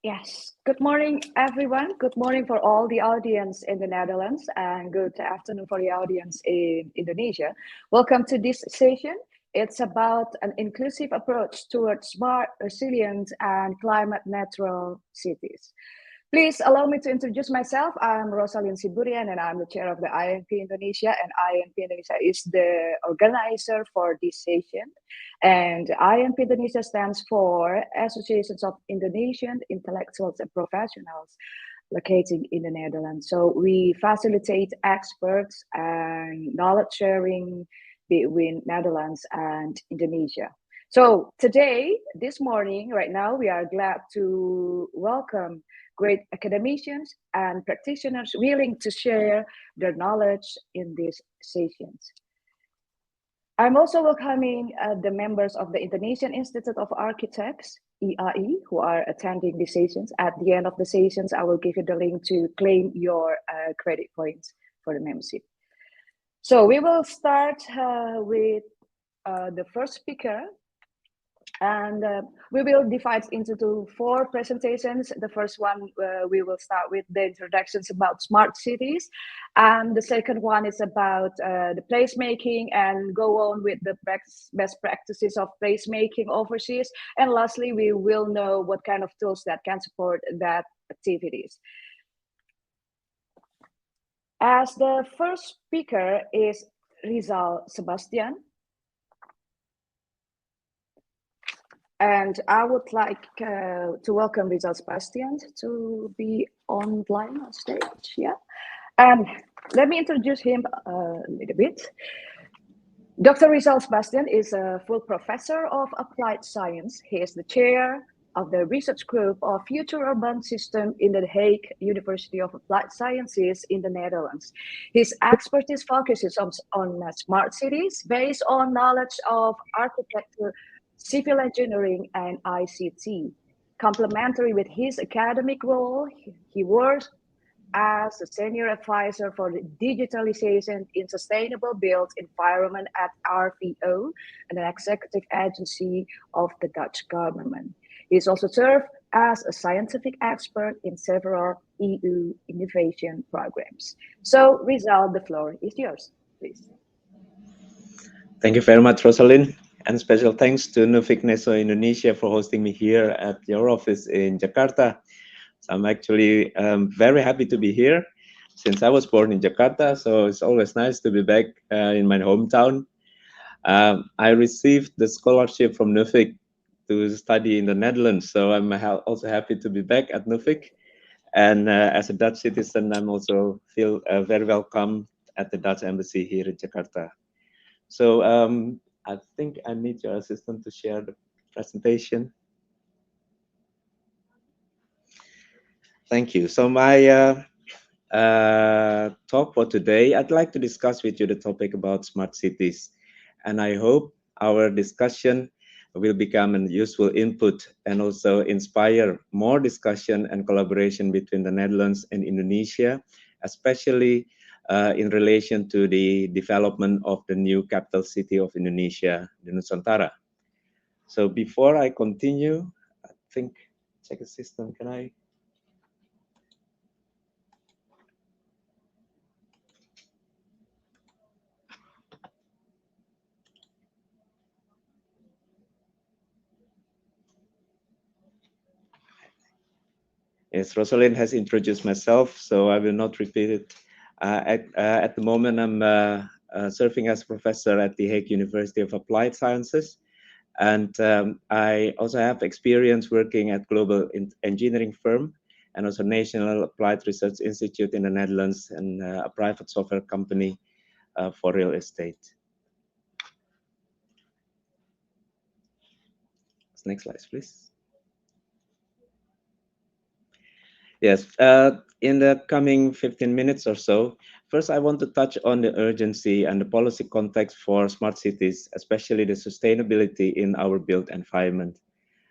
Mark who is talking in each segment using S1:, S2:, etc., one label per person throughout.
S1: Yes. Good morning, everyone. Good morning for all the audience in the Netherlands, and good afternoon for the audience in Indonesia. Welcome to this session. It's about an inclusive approach towards smart, resilient, and climate neutral cities. Please allow me to introduce myself. I'm Rosalind Siburian, and I'm the chair of the INP Indonesia. And INP Indonesia is the organizer for this session. And INP Indonesia stands for Associations of Indonesian Intellectuals and Professionals located in the Netherlands. So we facilitate experts and knowledge sharing between Netherlands and Indonesia. So today, this morning, right now, we are glad to welcome great academicians and practitioners willing to share their knowledge in these sessions. I'm also welcoming the members of the Indonesian Institute of Architects, EAI, who are attending the sessions. At the end of the sessions, I will give you the link to claim your credit points for the membership. So we will start with the first speaker, and we will divide into four presentations. The first one, we will start with the introductions about smart cities. And the second one is about the placemaking and go on with the best practices of placemaking overseas. And lastly, we will know what kind of tools that can support that activities. As the first speaker is Rizal Sebastian. And I would like to welcome Rizal Sebastian to be online on stage. Yeah. And let me introduce him a little bit. Dr. Rizal Sebastian is a full professor of applied science. He is the chair of the research group of future urban system in the Hague University of Applied Sciences in the Netherlands. His expertise focuses on smart cities based on knowledge of architecture, civil engineering, and ICT. Complementary with his academic role, he works as a senior advisor for the digitalization in sustainable built environment at RVO, an executive agency of the Dutch government. He has also served as a scientific expert in several EU innovation programs. So, Rizal, the floor is yours, please.
S2: Thank you very much, Rosalind. And special thanks to Nuffic Neso Indonesia for hosting me here at your office in Jakarta. So I'm actually very happy to be here since I was born in Jakarta. So it's always nice to be back in my hometown. I received the scholarship from Nuffic to study in the Netherlands. So I'm also happy to be back at Nuffic. And as a Dutch citizen, I'm also feel very welcome at the Dutch embassy here in Jakarta. So I think I need your assistant to share the presentation. Thank you. So my talk for today, I'd like to discuss with you the topic about smart cities. And I hope our discussion will become a useful input and also inspire more discussion and collaboration between the Netherlands and Indonesia, especially in relation to the development of the new capital city of Indonesia, the Nusantara. So before I continue, I think, check the system, can I? Yes, Rosalind has introduced myself, so I will not repeat it. At the moment, I'm serving as professor at the Hague University of Applied Sciences. And I also have experience working at global engineering firm and also National Applied Research Institute in the Netherlands and a private software company for real estate. Next slide, please. Yes, in the coming 15 minutes or so, first I want to touch on the urgency and the policy context for smart cities, especially the sustainability in our built environment.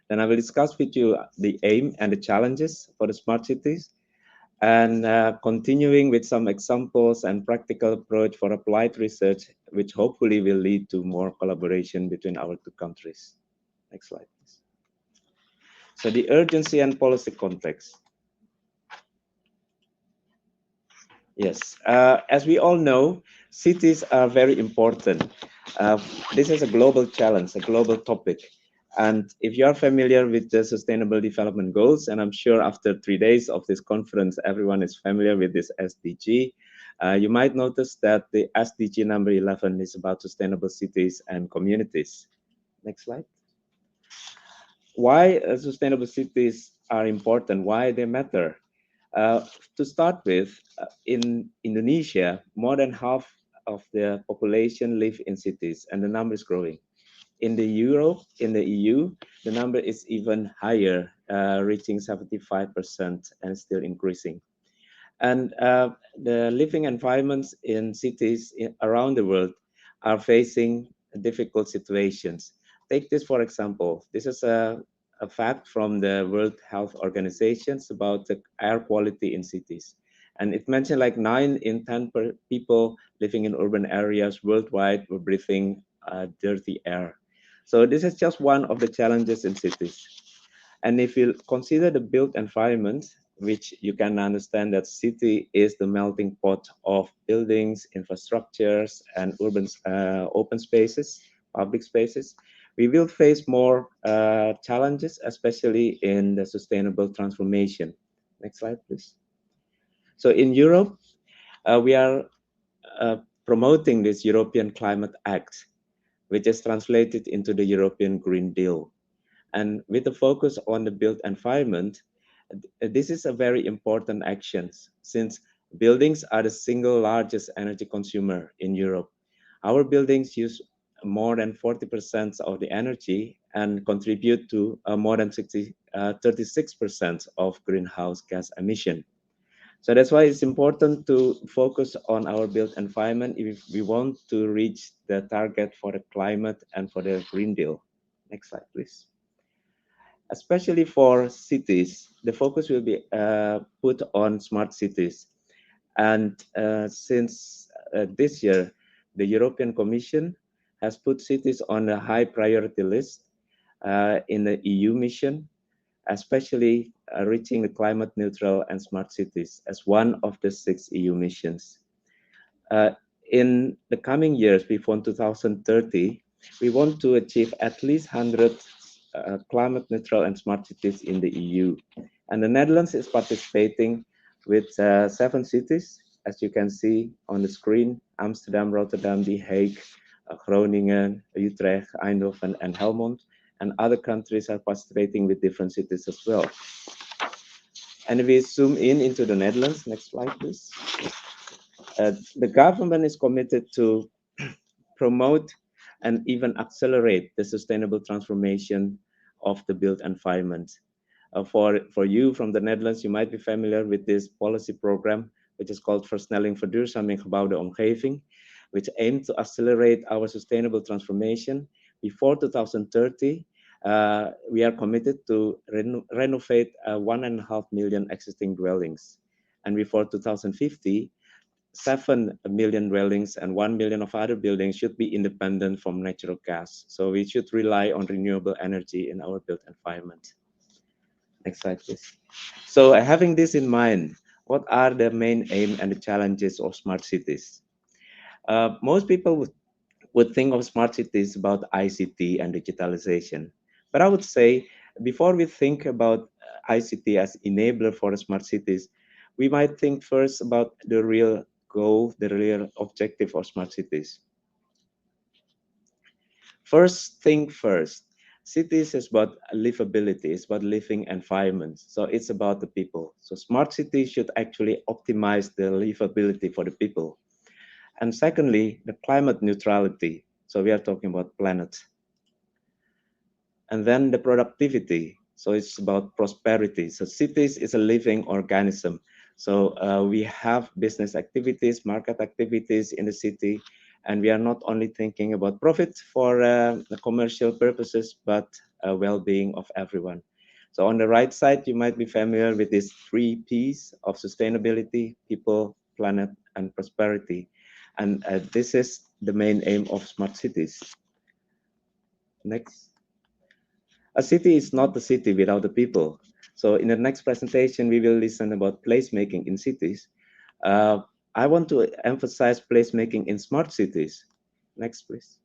S2: Then I will discuss with you the aim and the challenges for the smart cities, and continuing with some examples and practical approach for applied research, which hopefully will lead to more collaboration between our two countries. Next slide, please. So the urgency and policy context. Yes, as we all know, cities are very important. Uh, this is a global challenge, a global topic. And if you are familiar with the Sustainable Development Goals, and I'm sure after 3 days of this conference, everyone is familiar with this SDG, you might notice that the SDG number 11 is about sustainable cities and communities. Next slide. Why sustainable cities are important, why they matter. Uh, to start with, in Indonesia, more than half of the population live in cities, and the number is growing. In the Europe, in the EU, the number is even higher, reaching 75% and still increasing. And the living environments in cities around the world are facing difficult situations. Take this for example. This is a fact from the World Health Organizations about the air quality in cities. And it mentioned like 9 in 10 people living in urban areas worldwide were breathing dirty air. So this is just one of the challenges in cities. And if you consider the built environment, which you can understand that city is the melting pot of buildings, infrastructures, and urban open spaces, public spaces, we will face more challenges, especially in the sustainable transformation. Next slide, please. So in Europe, we are promoting this European Climate Act, which is translated into the European Green Deal. And with the focus on the built environment, this is a very important action since buildings are the single largest energy consumer in Europe. Our buildings use more than 40% of the energy and contribute to more than 36% of greenhouse gas emission. So that's why it's important to focus on our built environment if we want to reach the target for the climate and for the Green Deal. Next slide, please. Especially for cities, the focus will be put on smart cities. And since this year, the European Commission has put cities on a high priority list in the EU mission, especially reaching the climate neutral and smart cities as one of the 6 EU missions. In the coming years, before 2030, we want to achieve at least 100 climate neutral and smart cities in the EU. And the Netherlands is participating with 7 cities, as you can see on the screen: Amsterdam, Rotterdam, The Hague, Groningen, Utrecht, Eindhoven, and Helmond. And other countries are participating with different cities as well. And if we zoom in into the Netherlands, next slide, please. The government is committed to promote and even accelerate the sustainable transformation of the built environment. For you from the Netherlands, you might be familiar with this policy program, which is called Versnelling Verduurzaming Gebouwde Omgeving, which aims to accelerate our sustainable transformation. Before 2030, we are committed to renovate 1.5 million existing dwellings. And before 2050, 7 million dwellings and 1 million of other buildings should be independent from natural gas. So we should rely on renewable energy in our built environment. Next slide, please. So having this in mind, what are the main aim and the challenges of smart cities? Most people would think of smart cities about ICT and digitalization. But I would say, before we think about ICT as enabler for smart cities, we might think first about the real goal, the real objective of smart cities. First thing first, cities is about livability, it's about living environments. So it's about the people. So smart cities should actually optimize the livability for the people. And secondly, the climate neutrality. So we are talking about planet. And then the productivity. So it's about prosperity. So cities is a living organism. So we have business activities, market activities in the city, and we are not only thinking about profit for the commercial purposes, but well-being of everyone. So on the right side, you might be familiar with these 3 Ps of sustainability: people, planet, and prosperity. And this is the main aim of smart cities. Next. A city is not a city without the people. So in the next presentation, we will listen about placemaking in cities. Uh, I want to emphasize placemaking in smart cities. Next, please.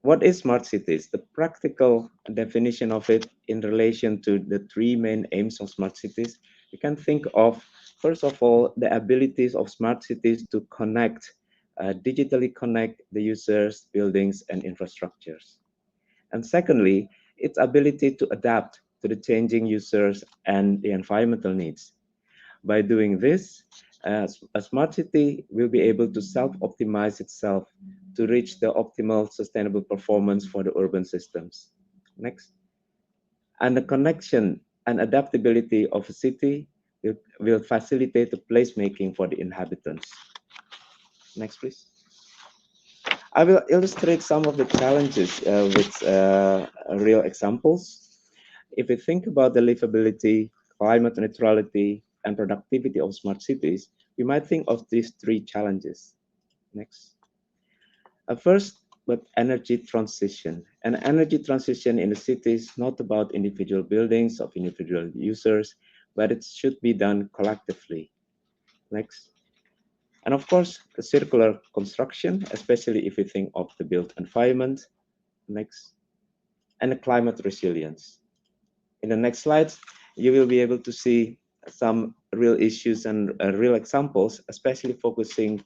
S2: What is smart cities? The practical definition of it in relation to the three main aims of smart cities, we can think of, first of all, the abilities of smart cities to connect, digitally connect the users, buildings, and infrastructures. And secondly, its ability to adapt to the changing users and the environmental needs. By doing this, a smart city will be able to self-optimize itself to reach the optimal sustainable performance for the urban systems. Next. And the connection and adaptability of a city will facilitate the placemaking for the inhabitants. Next, please. I will illustrate some of the challenges with real examples. If we think about the livability, climate neutrality, and productivity of smart cities, we might think of these three challenges. Next. First, but energy transition. An energy transition in the city is not about individual buildings of individual users, but it should be done collectively. Next. And of course, the circular construction, especially if we think of the built environment. Next. And the climate resilience. In the next slides, you will be able to see some real issues and real examples, especially focusing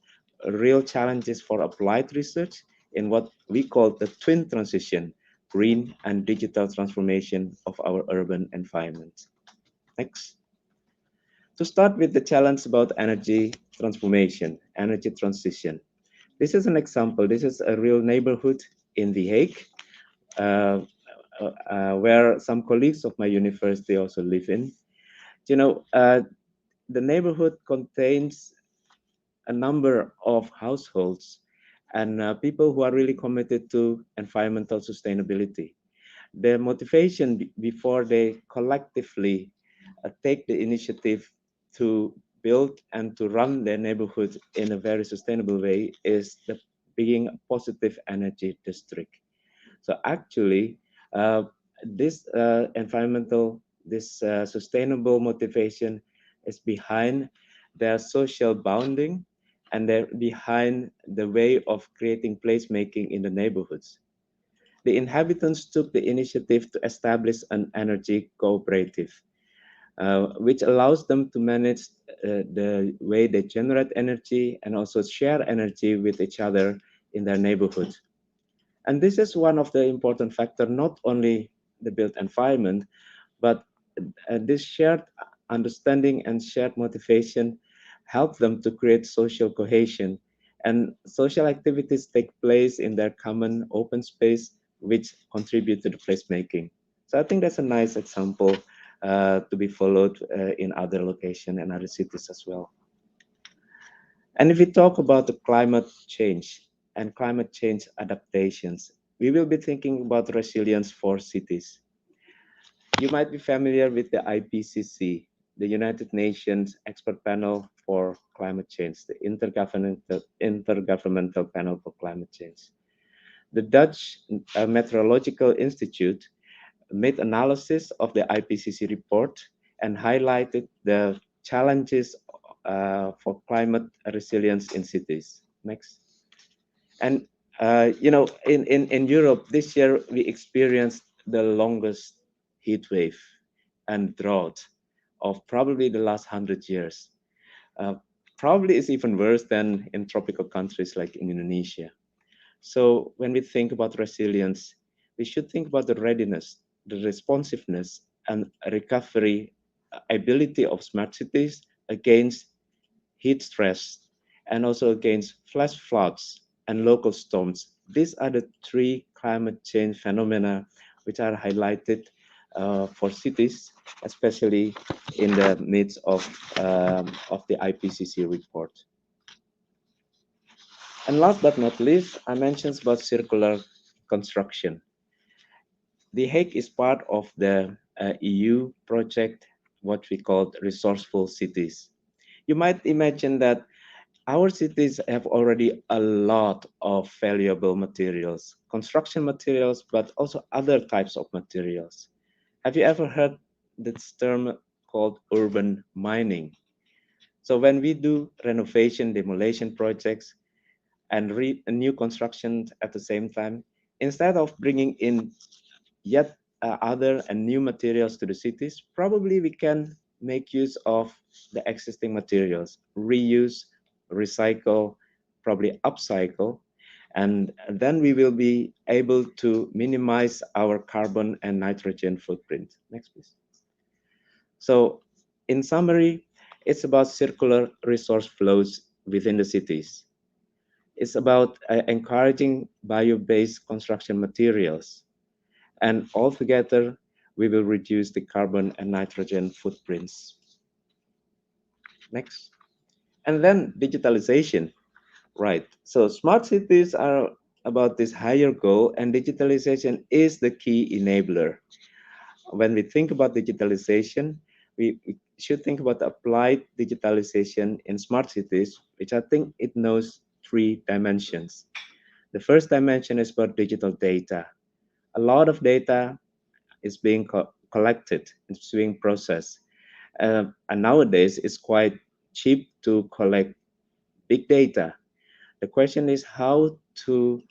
S2: real challenges for applied research in what we call the twin transition, green and digital transformation of our urban environment. Next. To start with the challenge about energy transformation, energy transition. This is an example. This is a real neighborhood in The Hague, uh, where some colleagues of my university also live in. You know, the neighborhood contains a number of households and people who are really committed to environmental sustainability. Their motivation before they collectively take the initiative to build and to run their neighborhood in a very sustainable way is the being a positive energy district. So actually, this sustainable motivation is behind their social bonding, and they're behind the way of creating placemaking in the neighborhoods. The inhabitants took the initiative to establish an energy cooperative, which allows them to manage the way they generate energy and also share energy with each other in their neighborhood. And this is one of the important factors, not only the built environment, but this shared understanding and shared motivation help them to create social cohesion. And social activities take place in their common open space, which contribute to the placemaking. So I think that's a nice example to be followed in other locations and other cities as well. And if we talk about the climate change and climate change adaptations, we will be thinking about resilience for cities. You might be familiar with the IPCC, the United Nations Expert Panel for Climate Change, the Intergovernmental Panel for Climate Change. The Dutch Meteorological Institute made analysis of the IPCC report and highlighted the challenges for climate resilience in cities. Next. And you know, in Europe this year we experienced the longest heat wave and drought of probably the last 100 years. Uh, Probably is even worse than in tropical countries like in Indonesia. So when we think about resilience, we should think about the readiness, the responsiveness, and recovery ability of smart cities against heat stress, and also against flash floods and local storms. These are the three climate change phenomena which are highlighted for cities, especially in the midst of the IPCC report. And last but not least, I mentioned about circular construction. The Hague is part of the EU project, what we call resourceful cities. You might imagine that Our cities have already a lot of valuable materials, construction materials, but also other types of materials. Have you ever heard this term called urban mining? So when we do renovation, demolition projects, and new construction at the same time, instead of bringing in yet other and new materials to the cities, probably we can make use of the existing materials, reuse, recycle, probably upcycle, and then we will be able to minimize our carbon and nitrogen footprint. Next, please. So in summary, it's about circular resource flows within the cities. It's about encouraging bio-based construction materials, and altogether, we will reduce the carbon and nitrogen footprints. Next. And then digitalization, right? So smart cities are about this higher goal, and digitalization is the key enabler. When we think about digitalization, we should think about applied digitalization in smart cities, which I think it knows three dimensions. The first dimension is about digital data. A lot of data is being collected, it's being processed. And nowadays, it's quite cheap to collect big data. The question is how to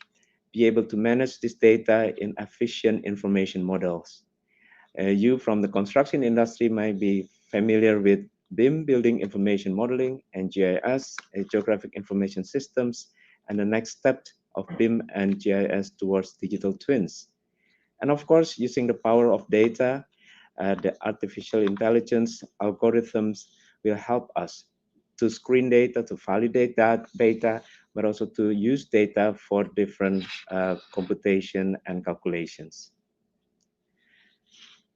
S2: be able to manage this data in efficient information models. You from the construction industry might be familiar with BIM, Building Information Modeling, and GIS, Geographic Information Systems, and the next step of BIM and GIS towards digital twins. And of course, using the power of data, the artificial intelligence algorithms will help us to screen data, to validate that data, but also to use data for different computation and calculations.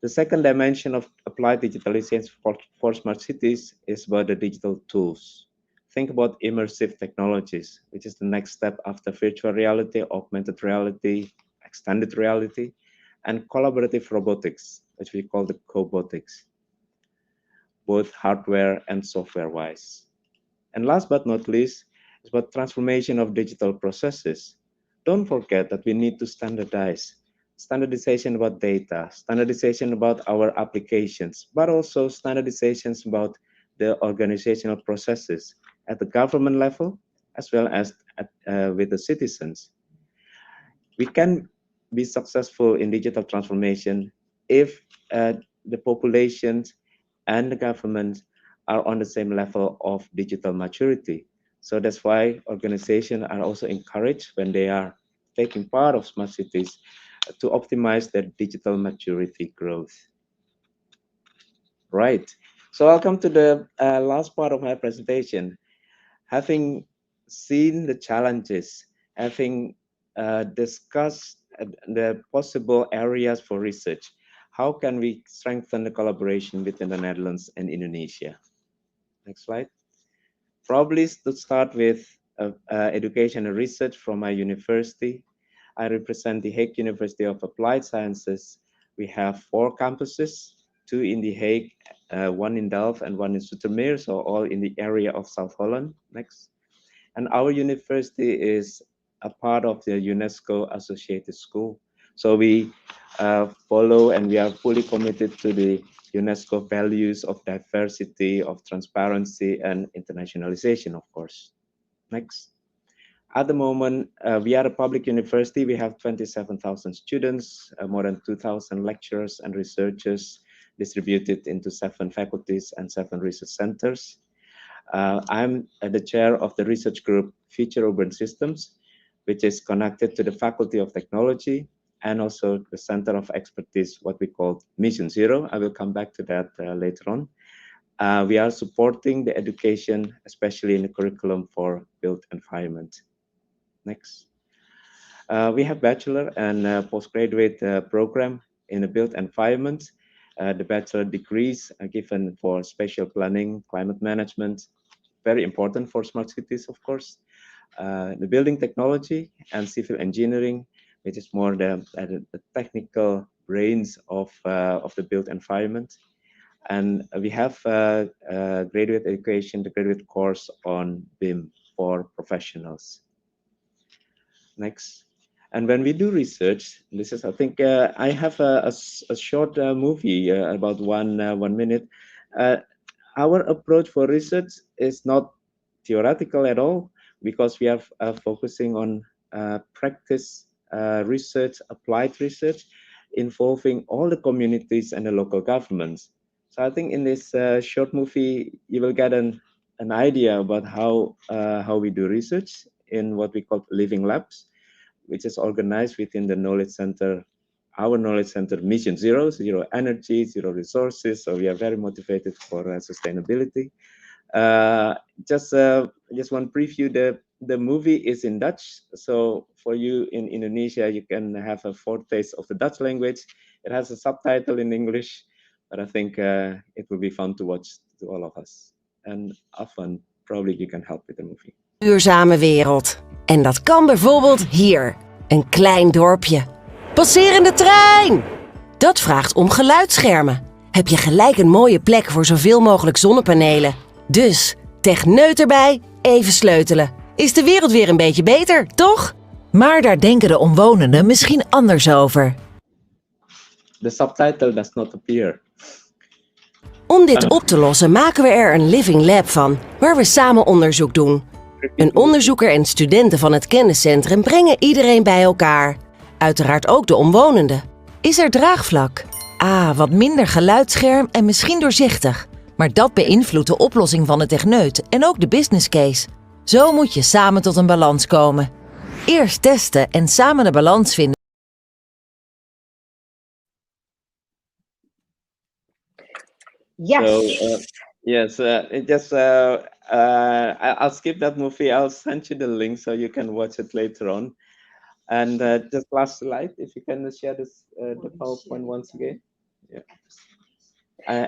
S2: The second dimension of applied digitalization for smart cities is about the digital tools. Think about immersive technologies, which is the next step after virtual reality, augmented reality, extended reality, and collaborative robotics, which we call the cobotics, both hardware and software wise. And last but not least, is about transformation of digital processes. Don't forget that we need to standardize. Standardization about data, standardization about our applications, but also standardizations about the organizational processes at the government level, as well as with the citizens. We can be successful in digital transformation if the populations and the government are on the same level of digital maturity. So that's why organizations are also encouraged when they are taking part of smart cities to optimize their digital maturity growth. Right. So I'll come to the last part of my presentation. Having seen the challenges, having discussed the possible areas for research, how can we strengthen the collaboration between the Netherlands and Indonesia? Next slide. Probably to start with education and research from my university. I represent the Hague University of Applied Sciences. We have 4 campuses, 2 in The Hague, 1 in Delft, and 1 in Zoetermeer, so all in the area of South Holland. Next. And our university is a part of the UNESCO Associated School. So we follow and we are fully committed to the UNESCO values of diversity, of transparency, and internationalization, of course. Next. At the moment, we are a public university. We have 27,000 students, more than 2,000 lecturers and researchers distributed into 7 faculties and 7 research centers. I'm the chair of the research group Future Urban Systems, which is connected to the Faculty of Technology and also the Center of Expertise, what we call Mission Zero. I will come back to that later on. We are supporting the education, especially in the curriculum for built environment. Next. We have bachelor and postgraduate program in the built environment. The bachelor degrees are given for spatial planning, climate management, very important for smart cities, of course. The building technology and civil engineering, which is more the technical brains of the built environment. And we have graduate education, the graduate course on BIM. for professionals. Next. And when we do research, this is, I think, I have a short movie about 1 minute. Our approach for research is not theoretical at all, because we are focusing on practice research, applied research, involving all the communities and the local governments. So I think in this short movie, you will get an idea about how we do research in what we call living labs, which is organized within the knowledge center, our knowledge center mission zero energy, zero resources. So we are very motivated for sustainability. Just one preview, the movie is in Dutch. So for you in Indonesia, you can have a foretaste of the Dutch language. It has a subtitle in English, but I think it will be fun to watch to all of us. And often, probably you can help with the movie.
S3: Duurzame wereld. En dat kan bijvoorbeeld hier, een klein dorpje. Passerende trein! Dat vraagt om geluidsschermen. Heb je gelijk een mooie plek voor zoveel mogelijk zonnepanelen. Dus, techneut erbij, even sleutelen. Is de wereld weer een beetje beter, toch?
S4: Maar daar denken de omwonenden misschien anders over.
S2: The subtitle does not appear.
S3: Om dit op te lossen maken we er een living lab van, waar we samen onderzoek doen. Een onderzoeker en studenten van het kenniscentrum brengen iedereen bij elkaar. Uiteraard ook de omwonenden.
S4: Is er draagvlak? Wat minder geluidsscherm en misschien doorzichtig. Maar dat beïnvloedt de oplossing van de techneut en ook de business case. Zo moet je samen tot een balans komen. Eerst testen en samen de balans vinden.
S1: Yes.
S2: So, yes, I'll skip that movie. I'll send you the link so you can watch it later on. And just last slide, if you can share this, the PowerPoint once again. Yeah.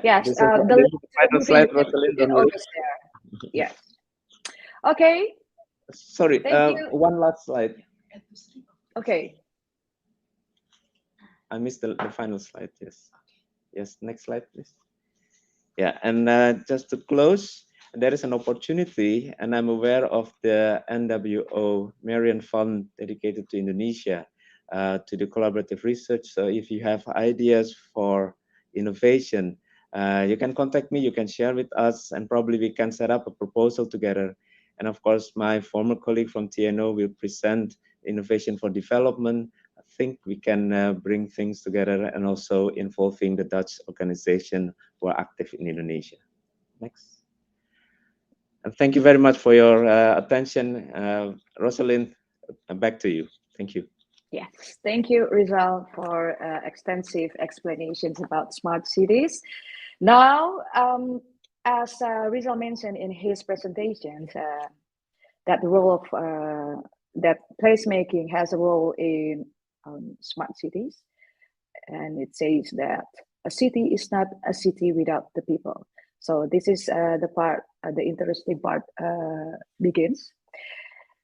S1: Yes,
S2: this
S1: the
S2: this
S1: link
S2: is the final slide, Rosalind.
S1: always there. Yes. Okay.
S2: Sorry,
S1: Thank you.
S2: one last slide.
S1: Okay.
S2: I missed the final slide. Yes. Yes, next slide, please. Yeah, and just to close, there is an opportunity, and I'm aware of the NWO Marian Fund dedicated to Indonesia, to the collaborative research. So if you have ideas for innovation, you can contact me, you can share with us, and probably we can set up a proposal together. And of course, my former colleague from TNO will present innovation for development. I think we can bring things together, and also involving the Dutch organization who are active in Indonesia. Next. And thank you very much for your attention. Rosalind, back to you. Thank you.
S1: Yes, thank you, Rizal, for extensive explanations about smart cities. Now, as Rizal mentioned in his presentations, that the role of that placemaking has a role in smart cities, and it says that a city is not a city without the people. So this is the part, the interesting part begins.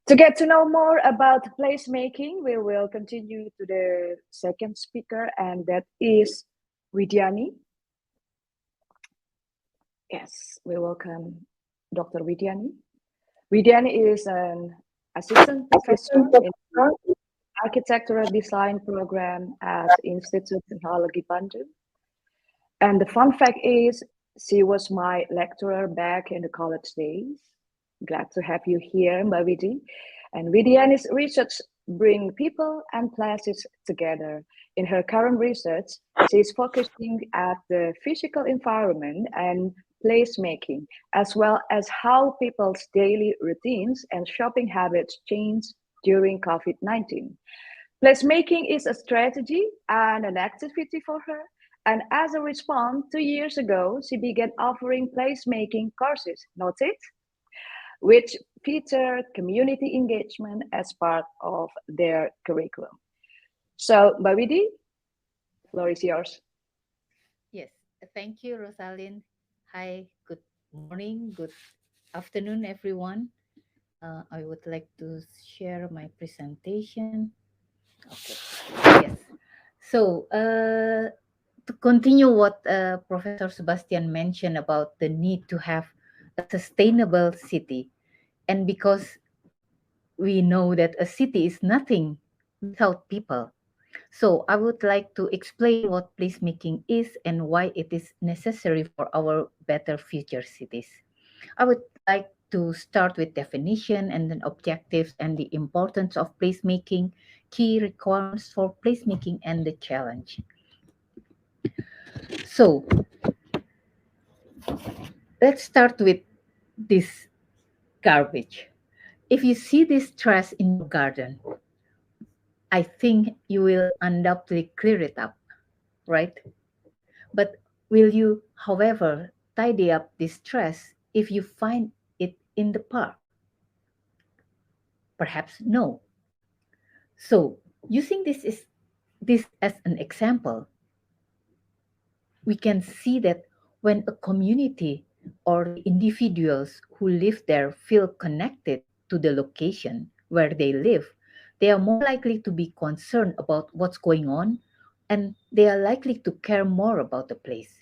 S1: To get to know more about placemaking, we will continue to the second speaker, and that is Widiani. Yes, we welcome Dr. Widiani. Widiani is an assistant professor in the architectural design program at Institute Technology Bandung. And the fun fact is, she was my lecturer back in the college days. Glad to have you here, Mbak Widi. And Widiani's research bring people and places together. In her current research, she is focusing at the physical environment and placemaking, as well as how people's daily routines and shopping habits change during COVID-19. Placemaking is a strategy and an activity for her. And as a response, 2 years ago, she began offering placemaking courses, noted, which feature community engagement as part of their curriculum. So, Mbak Widi, floor is yours.
S5: Yes, thank you, Rosalind. Hi, good morning, good afternoon, everyone. I would like to share my presentation. Okay, yes. So, to continue what Professor Sebastian mentioned about the need to have a sustainable city, And because we know that a city is nothing without people. So I would like to explain what placemaking is and why it is necessary for our better future cities. I would like to start with definition and then objectives and the importance of placemaking, key requirements for placemaking and the challenge. So let's start with this garbage. If you see this trash in your garden, I think you will undoubtedly clear it up, right? But will you, however, tidy up this trash if you find it in the park? Perhaps no. So, using this as an example, we can see that when a community or the individuals who live there feel connected to the location where they live, they are more likely to be concerned about what's going on and they are likely to care more about the place.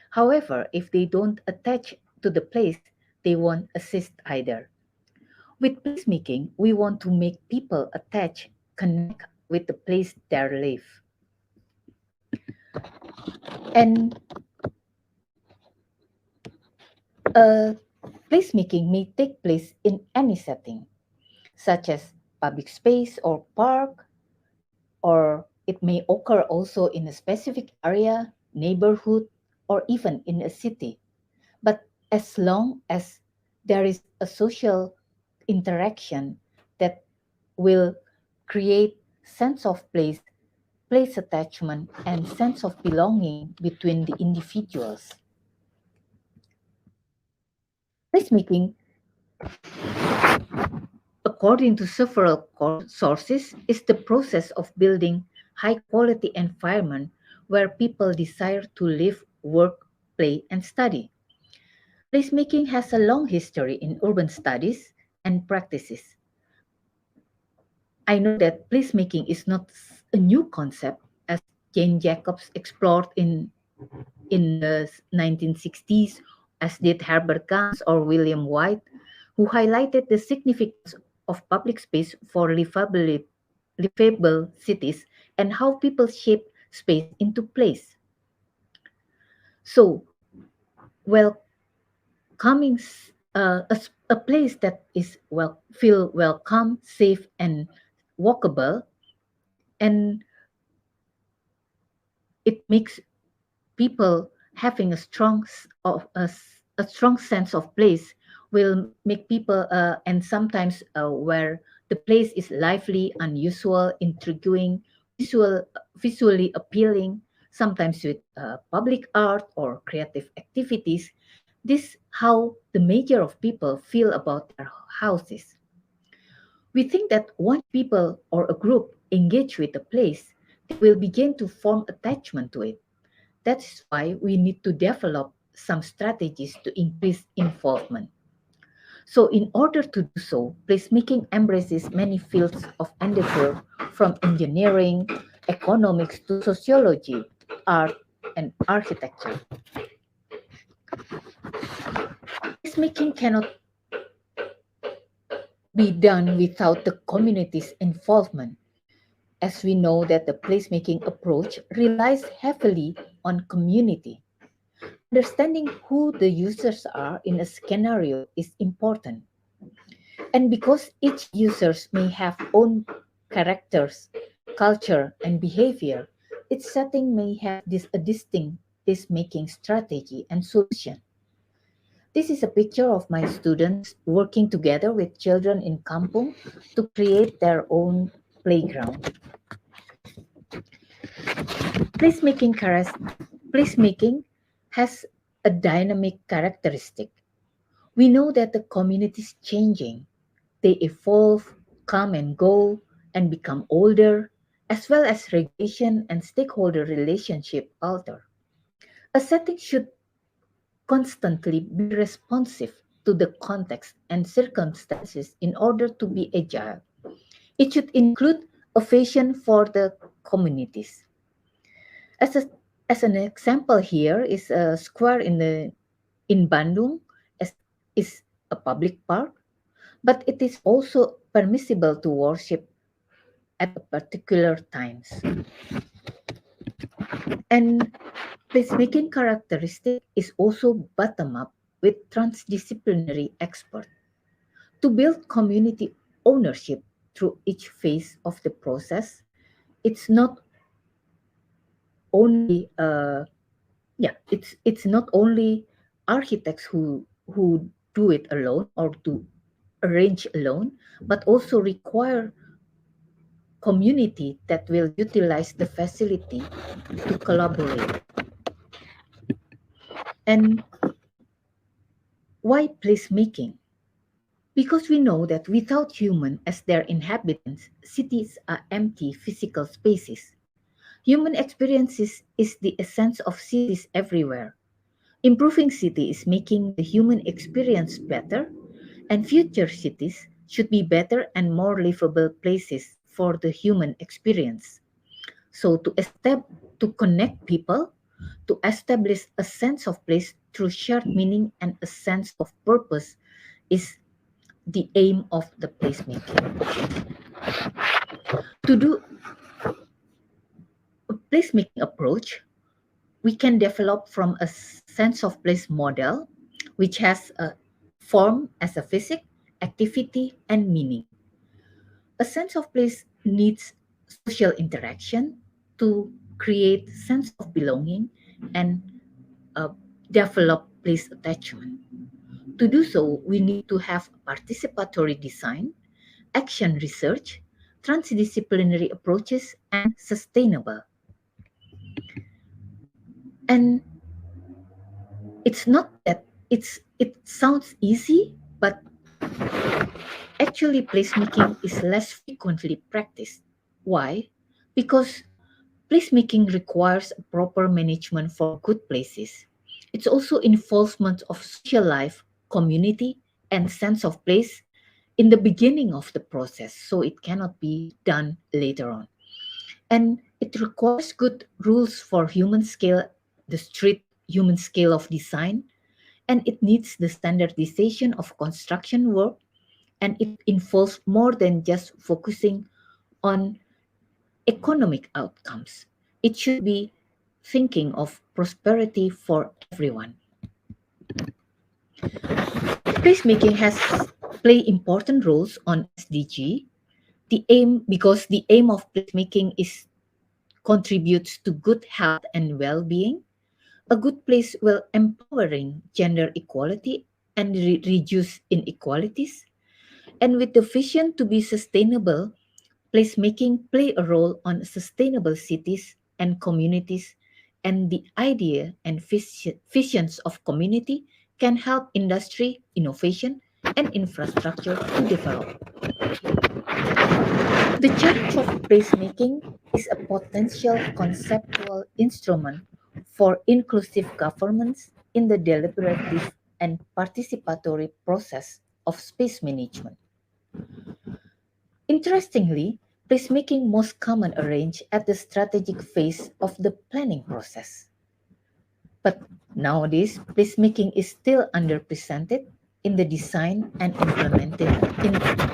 S5: However, if they don't attach to the place, they won't assist either. With placemaking, we want to make people attach, connect with the place they live. And placemaking may take place in any setting, such as public space or park, or it may occur also in a specific area, neighborhood, or even in a city. But as long as there is a social interaction that will create sense of place attachment, and sense of belonging between the individuals. Placemaking, according to several sources, is the process of building high quality environment where people desire to live, work, play, and study. Placemaking has a long history in urban studies and practices. I know that placemaking is not a new concept, as Jane Jacobs explored in the 1960s, as did Herbert Gans or William White, who highlighted the significance of public space for livable cities and how people shape space into place. So, welcoming a place that is feel welcome, safe, and walkable, and it makes people having a strong sense of place will make people and sometimes where the place is lively, unusual, intriguing, visually appealing, sometimes with public art or creative activities. This how the major of people feel about their houses. We think that once people or a group engage with a place, they will begin to form attachment to it. That's why we need to develop some strategies to increase involvement. So, in order to do so, placemaking embraces many fields of endeavor from engineering, economics to sociology, art, and architecture. Placemaking cannot be done without the community's involvement, as we know that the placemaking approach relies heavily on community. Understanding who the users are in a scenario is important. And because each users may have own characters, culture, and behavior, its setting may have a distinct making strategy and solution. This is a picture of my students working together with children in Kampung to create their own playground. Placemaking, placemaking has a dynamic characteristic. We know that the community is changing. They evolve, come and go, and become older, as well as regulation and stakeholder relationship alter. A setting should constantly be responsive to the context and circumstances in order to be agile. It should include a vision for the communities. As, a, as an example here is a square in Bandung as is a public park. but it is also permissible to worship at particular times. And placemaking characteristic is also bottom-up with transdisciplinary expert to build community ownership through each phase of the process. It's not only it's not only architects who do it alone or to arrange alone, but also require community that will utilize the facility to collaborate. And why placemaking? Because we know that without human as their inhabitants, cities are empty physical spaces. Human experiences is the essence of cities everywhere. Improving city is making the human experience better, and future cities should be better and more livable places for the human experience. So to connect people, to establish a sense of place through shared meaning and a sense of purpose is the aim of the placemaking. To do a placemaking approach, we can develop from a sense of place model, which has a form as a physic, activity, and meaning. A sense of place needs social interaction to create sense of belonging and uh, develop place attachment. To do so, we need to have participatory design, action research, transdisciplinary approaches, and sustainable. And it's not that it sounds easy, but actually placemaking is less frequently practiced. Why? Because placemaking requires a proper management for good places. It's also involvement of social life, community, and sense of place in the beginning of the process, so it cannot be done later on. And it requires good rules for human scale, the strict human scale of design, and it needs the standardization of construction work, and it involves more than just focusing on economic outcomes. It should be thinking of prosperity for everyone. Placemaking has play important roles on SDG. Because the aim of placemaking is contributes to good health and well-being. A good place will empowering gender equality and reduce inequalities. And with the vision to be sustainable, placemaking play a role on sustainable cities and communities, and the idea and visions of community can help industry, innovation, and infrastructure to develop. The challenge of placemaking is a potential conceptual instrument for inclusive governance in the deliberative and participatory process of space management. Interestingly, placemaking most common arranged at the strategic phase of the planning process. But nowadays, placemaking is still underrepresented in the design and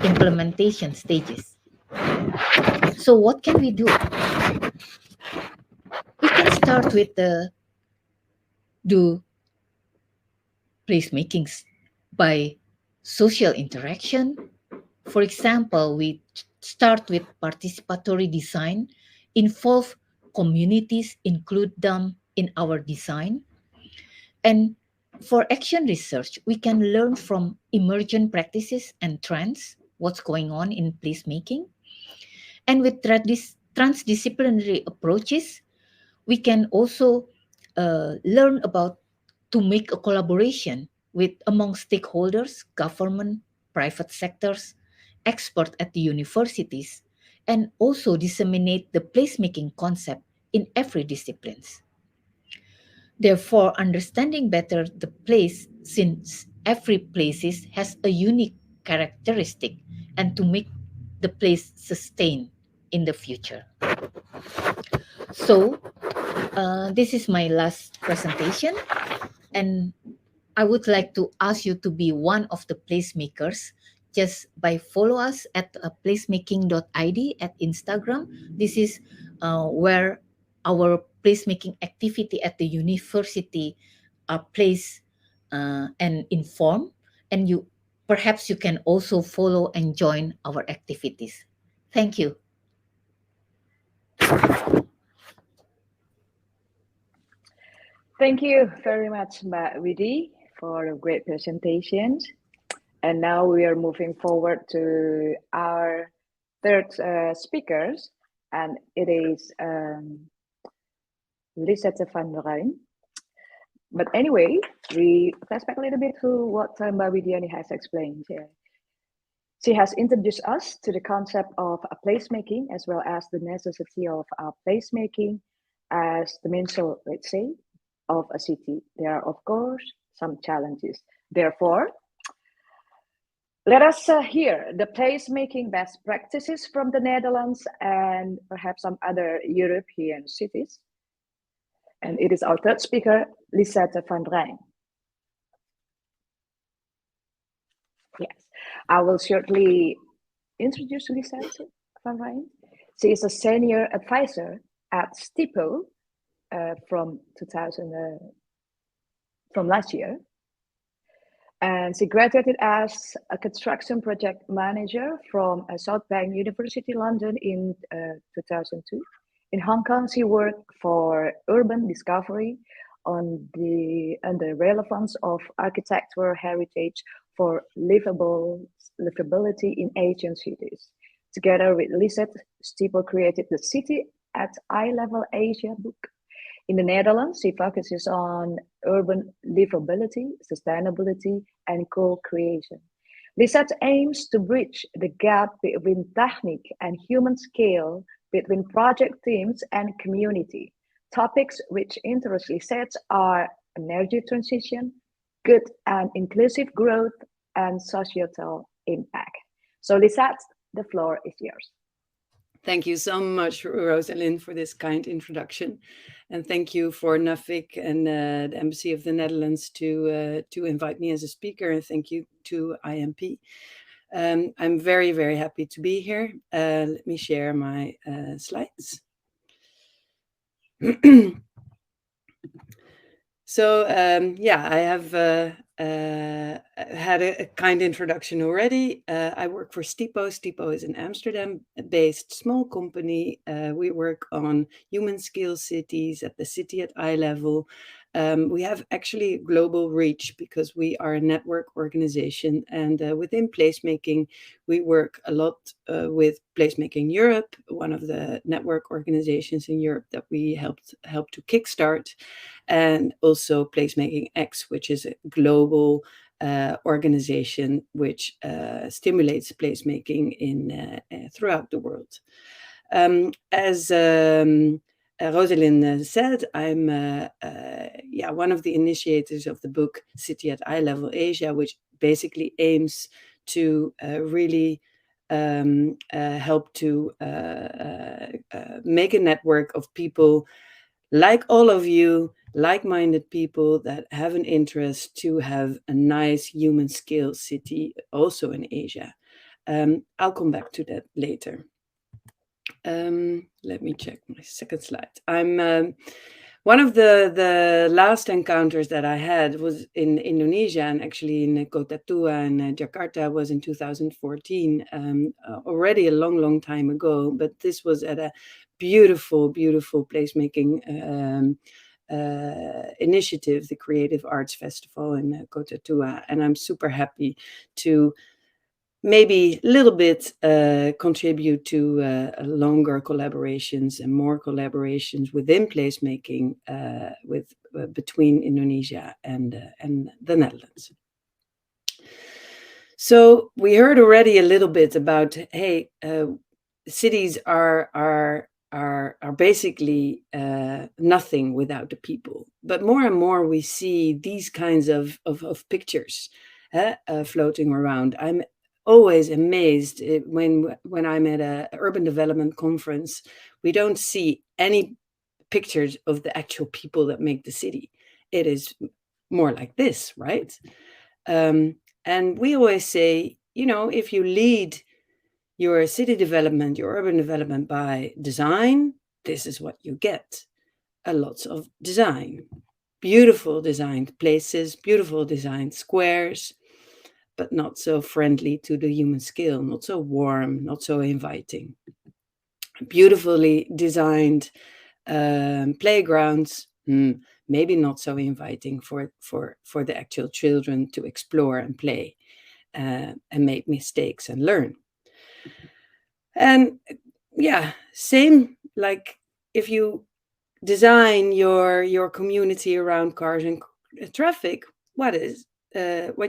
S5: implementation stages. So what can we do? We can start with do placemakings by social interaction. For example, we start with participatory design, involve communities, include them in our design. And for action research, we can learn from emergent practices and trends, what's going on in placemaking. And with transdisciplinary approaches, we can also learn about to make a collaboration with among stakeholders, government, private sectors, experts at the universities, and also disseminate the placemaking concept in every disciplines. Therefore, understanding better the place, since every place has a unique characteristic, and to make the place sustain in the future. So, this is my last presentation, and I would like to ask you to be one of the placemakers just by follow us at placemaking.id at Instagram. This is where our placemaking activity at the university are placed and informed, and you perhaps you can also follow and join our activities. Thank you.
S1: Thank you very much, Mbak Widi, for a great presentation. And now we are moving forward to our third speakers, and it is Lisette van der Rijn. But anyway, we flashback a little bit to what Mbak Widiani has explained. She has introduced us to the concept of placemaking, as well as the necessity of placemaking as the main soul, let's say, of a city. There are, of course, some challenges. Therefore, let us hear the placemaking best practices from the Netherlands and perhaps some other European cities. And it is our third speaker, Lisette van der Rijn. Yes, I will shortly introduce Lisette van der Rijn. She is a senior advisor at STIPO from last year. And she graduated as a construction project manager from South Bank University, London in 2002. In Hong Kong, she worked for urban discovery on the relevance of architectural heritage for livability in Asian cities. Together with Lisette, STIPO created the City at Eye Level Asia book. In the Netherlands, she focuses on urban livability, sustainability, and co-creation. Lisette aims to bridge the gap between technique and human scale, between project teams and community. Topics which interest Lisette are energy transition, good and inclusive growth, and societal impact. So Lisette, the floor is yours.
S6: Thank you so much, Rosalind, for this kind introduction. And thank you for NUFIC and the Embassy of the Netherlands to invite me as a speaker. And thank you to IMP. I'm very, very happy to be here. Let me share my slides. So, I have had a kind introduction already. I work for STIPO. STIPO is an Amsterdam-based small company. We work on human scale cities at the city at eye level. We have actually global reach because we are a network organization, and within placemaking, we work a lot with Placemaking Europe, one of the network organizations in Europe that we helped to kickstart, and also Placemaking X, which is a global organization which stimulates placemaking in throughout the world. As Rosalind said, I'm one of the initiators of the book City at Eye Level Asia, which basically aims to really help to make a network of people like all of you, like-minded people that have an interest to have a nice human scale city also in Asia. I'll come back to that later. Let me check my second slide. I'm one of the last encounters that I had was in Indonesia, and actually in Kota Tua and Jakarta was in 2014, already a long time ago, but this was at a beautiful placemaking initiative, the Creative Arts Festival in Kota Tua, and I'm super happy to maybe a little bit contribute to longer collaborations and more collaborations within placemaking between Indonesia and the Netherlands. So we heard already a little bit about, hey, cities are basically nothing without the people. But more and more we see these kinds of pictures floating around. I'm always amazed when I'm at an urban development conference. We don't see any pictures of the actual people that make the city. It is more like this, right? And we always say, if you lead your city development, your urban development by design, this is what you get. A lots of design. Beautiful designed places, beautiful designed squares, but not so friendly to the human scale, not so warm, not so inviting. Beautifully designed playgrounds, maybe not so inviting for the actual children to explore and play and make mistakes and learn. And yeah, same like if you design your community around cars and traffic, what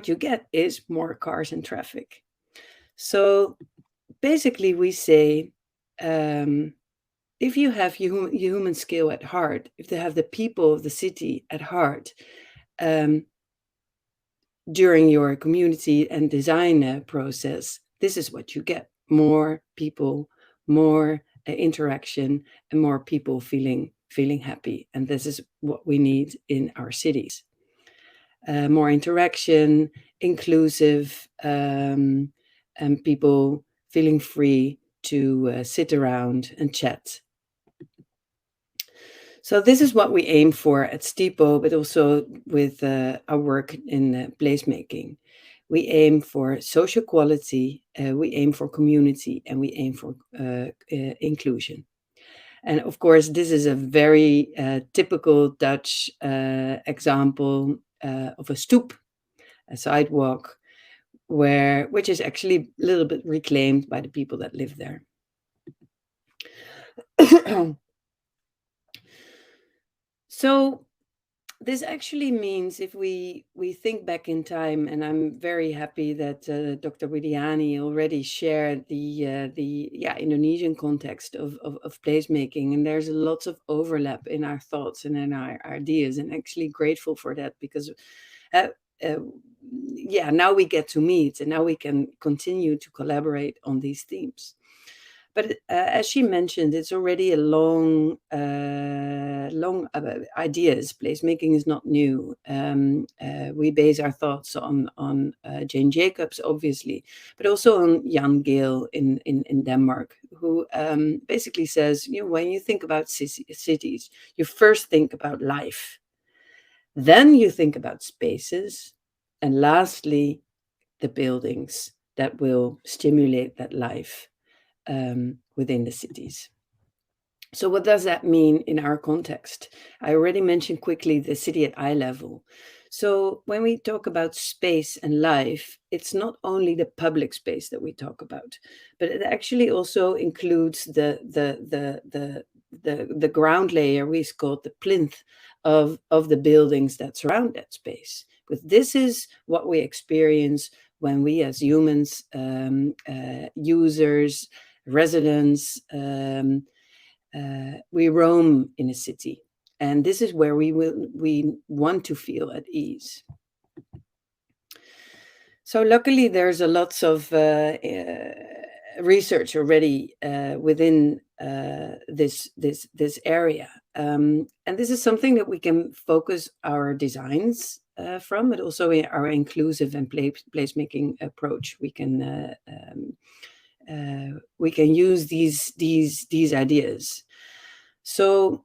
S6: you get is more cars and traffic. So basically we say, if you have human scale at heart, if they have the people of the city at heart, during your community and design process, this is what you get: more people, more interaction, and more people feeling happy. And this is what we need in our cities. More interaction, inclusive, and people feeling free to sit around and chat. So this is what we aim for at Stipo, but also with our work in placemaking. We aim for social quality, we aim for community, and we aim for inclusion. And of course, this is a very typical Dutch example of a stoep, a sidewalk, which is actually a little bit reclaimed by the people that live there. So this actually means, if we think back in time, and I'm very happy that Dr. Widiani already shared the Indonesian context of placemaking, and there's lots of overlap in our thoughts and in our ideas, and actually grateful for that, because now we get to meet, and now we can continue to collaborate on these themes. But as she mentioned, it's already a long ideas. Placemaking is not new. We base our thoughts on Jane Jacobs, obviously, but also on Jan Gehl in Denmark, who basically says, when you think about cities, you first think about life, then you think about spaces, and lastly, the buildings that will stimulate that life within the cities. So what does that mean in our context? I already mentioned quickly the city at eye level. So when we talk about space and life, it's not only the public space that we talk about, but it actually also includes the ground layer, we call it the plinth of the buildings that surround that space. Because this is what we experience when we as humans, users, residents, we roam in a city, and this is where we want to feel at ease. So luckily, there's a lots of research already within this area, and this is something that we can focus our designs from, but also in our inclusive and placemaking approach. We can use these ideas. So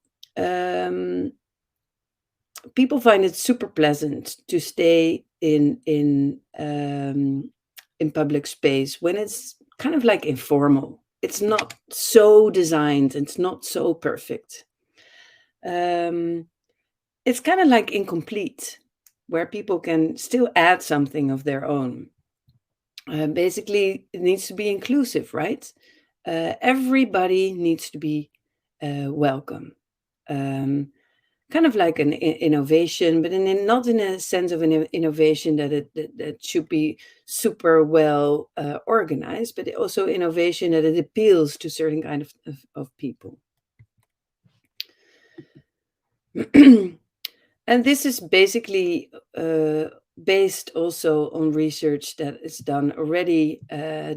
S6: people find it super pleasant to stay in public space when it's kind of like informal. It's not so designed, it's not so perfect. It's kind of like incomplete, where people can still add something of their own. Basically, it needs to be inclusive, right? Everybody needs to be welcome. Kind of like an innovation, but not in a sense of an innovation that should be super well organized, but also innovation that it appeals to certain kind of people. And this is basically based also on research that is done already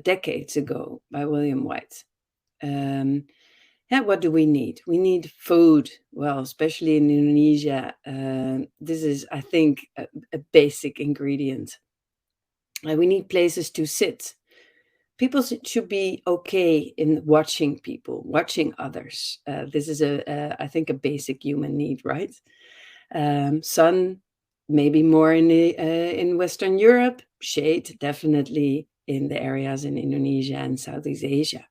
S6: decades ago by William White. What do we need? We need food. Well, especially in Indonesia, this is, I think, a basic ingredient. We need places to sit. people should be okay in watching people, watching others. This is I think a basic human need, right? Sun, maybe more in Western Europe. Shade, definitely in the areas in Indonesia and Southeast Asia.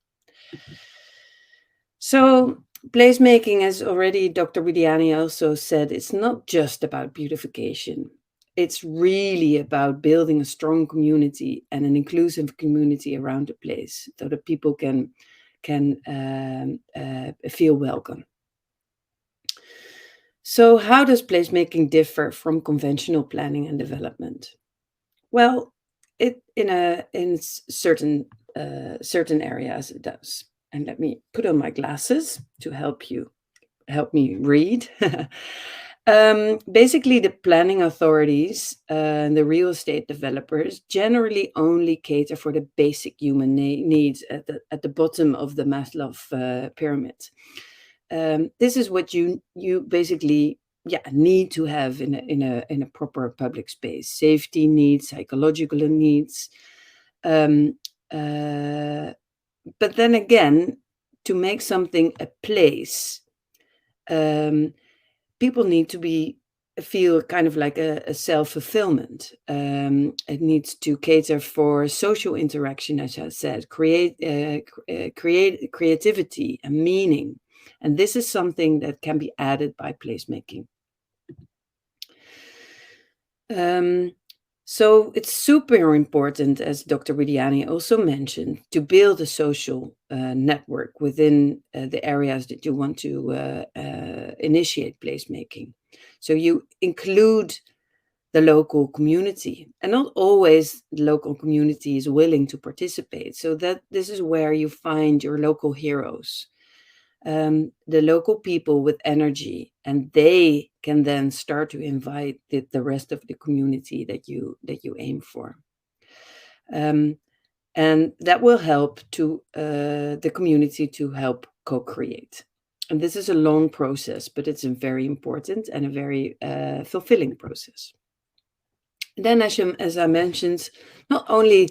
S6: So placemaking, as already Dr. Widiani also said, it's not just about beautification. It's really about building a strong community and an inclusive community around the place, so that people can feel welcome. So how does placemaking differ from conventional planning and development? Well, in certain areas it does. And let me put on my glasses to help me read. Basically, the planning authorities and the real estate developers generally only cater for the basic human needs at the bottom of the Maslow pyramid. This is what you basically need to have in a proper public space: safety needs, psychological needs. But then again, to make something a place, people need to feel kind of like a self-fulfillment. It needs to cater for social interaction, as I said, creativity and meaning. And this is something that can be added by placemaking. So it's super important, as Dr. Widiani also mentioned, to build a social network within the areas that you want to initiate placemaking. So you include the local community, and not always the local community is willing to participate. So that this is where you find your local heroes, the local people with energy, and they can then start to invite the rest of the community that you aim for, and that will help to the community to help co-create. And this is a long process, but it's a very important and a very fulfilling process. Then, as I mentioned, not only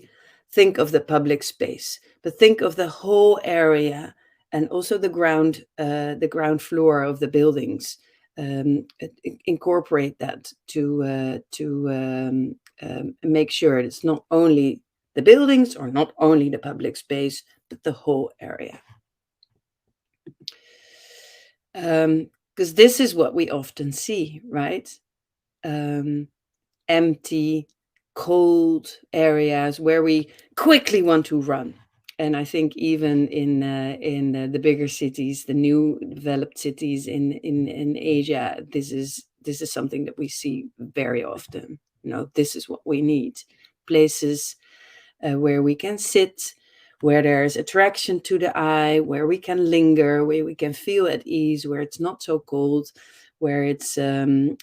S6: think of the public space, but think of the whole area, and also the ground floor of the buildings. Incorporate that to make sure it's not only the buildings or not only the public space, but the whole area. Because this is what we often see, right? Empty, cold areas where we quickly want to run. And I think even in the bigger cities, the new developed cities in Asia, this is something that we see very often. This is what we need: places where we can sit, where there's attraction to the eye, where we can linger, where we can feel at ease, where it's not so cold, where it's where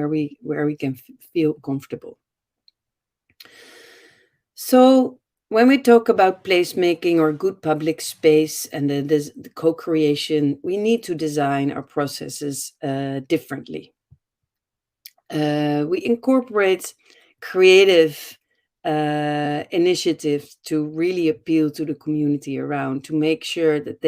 S6: we can feel comfortable. So when we talk about placemaking or good public space and the co-creation, we need to design our processes differently. We incorporate creative initiatives to really appeal to the community around, to make sure that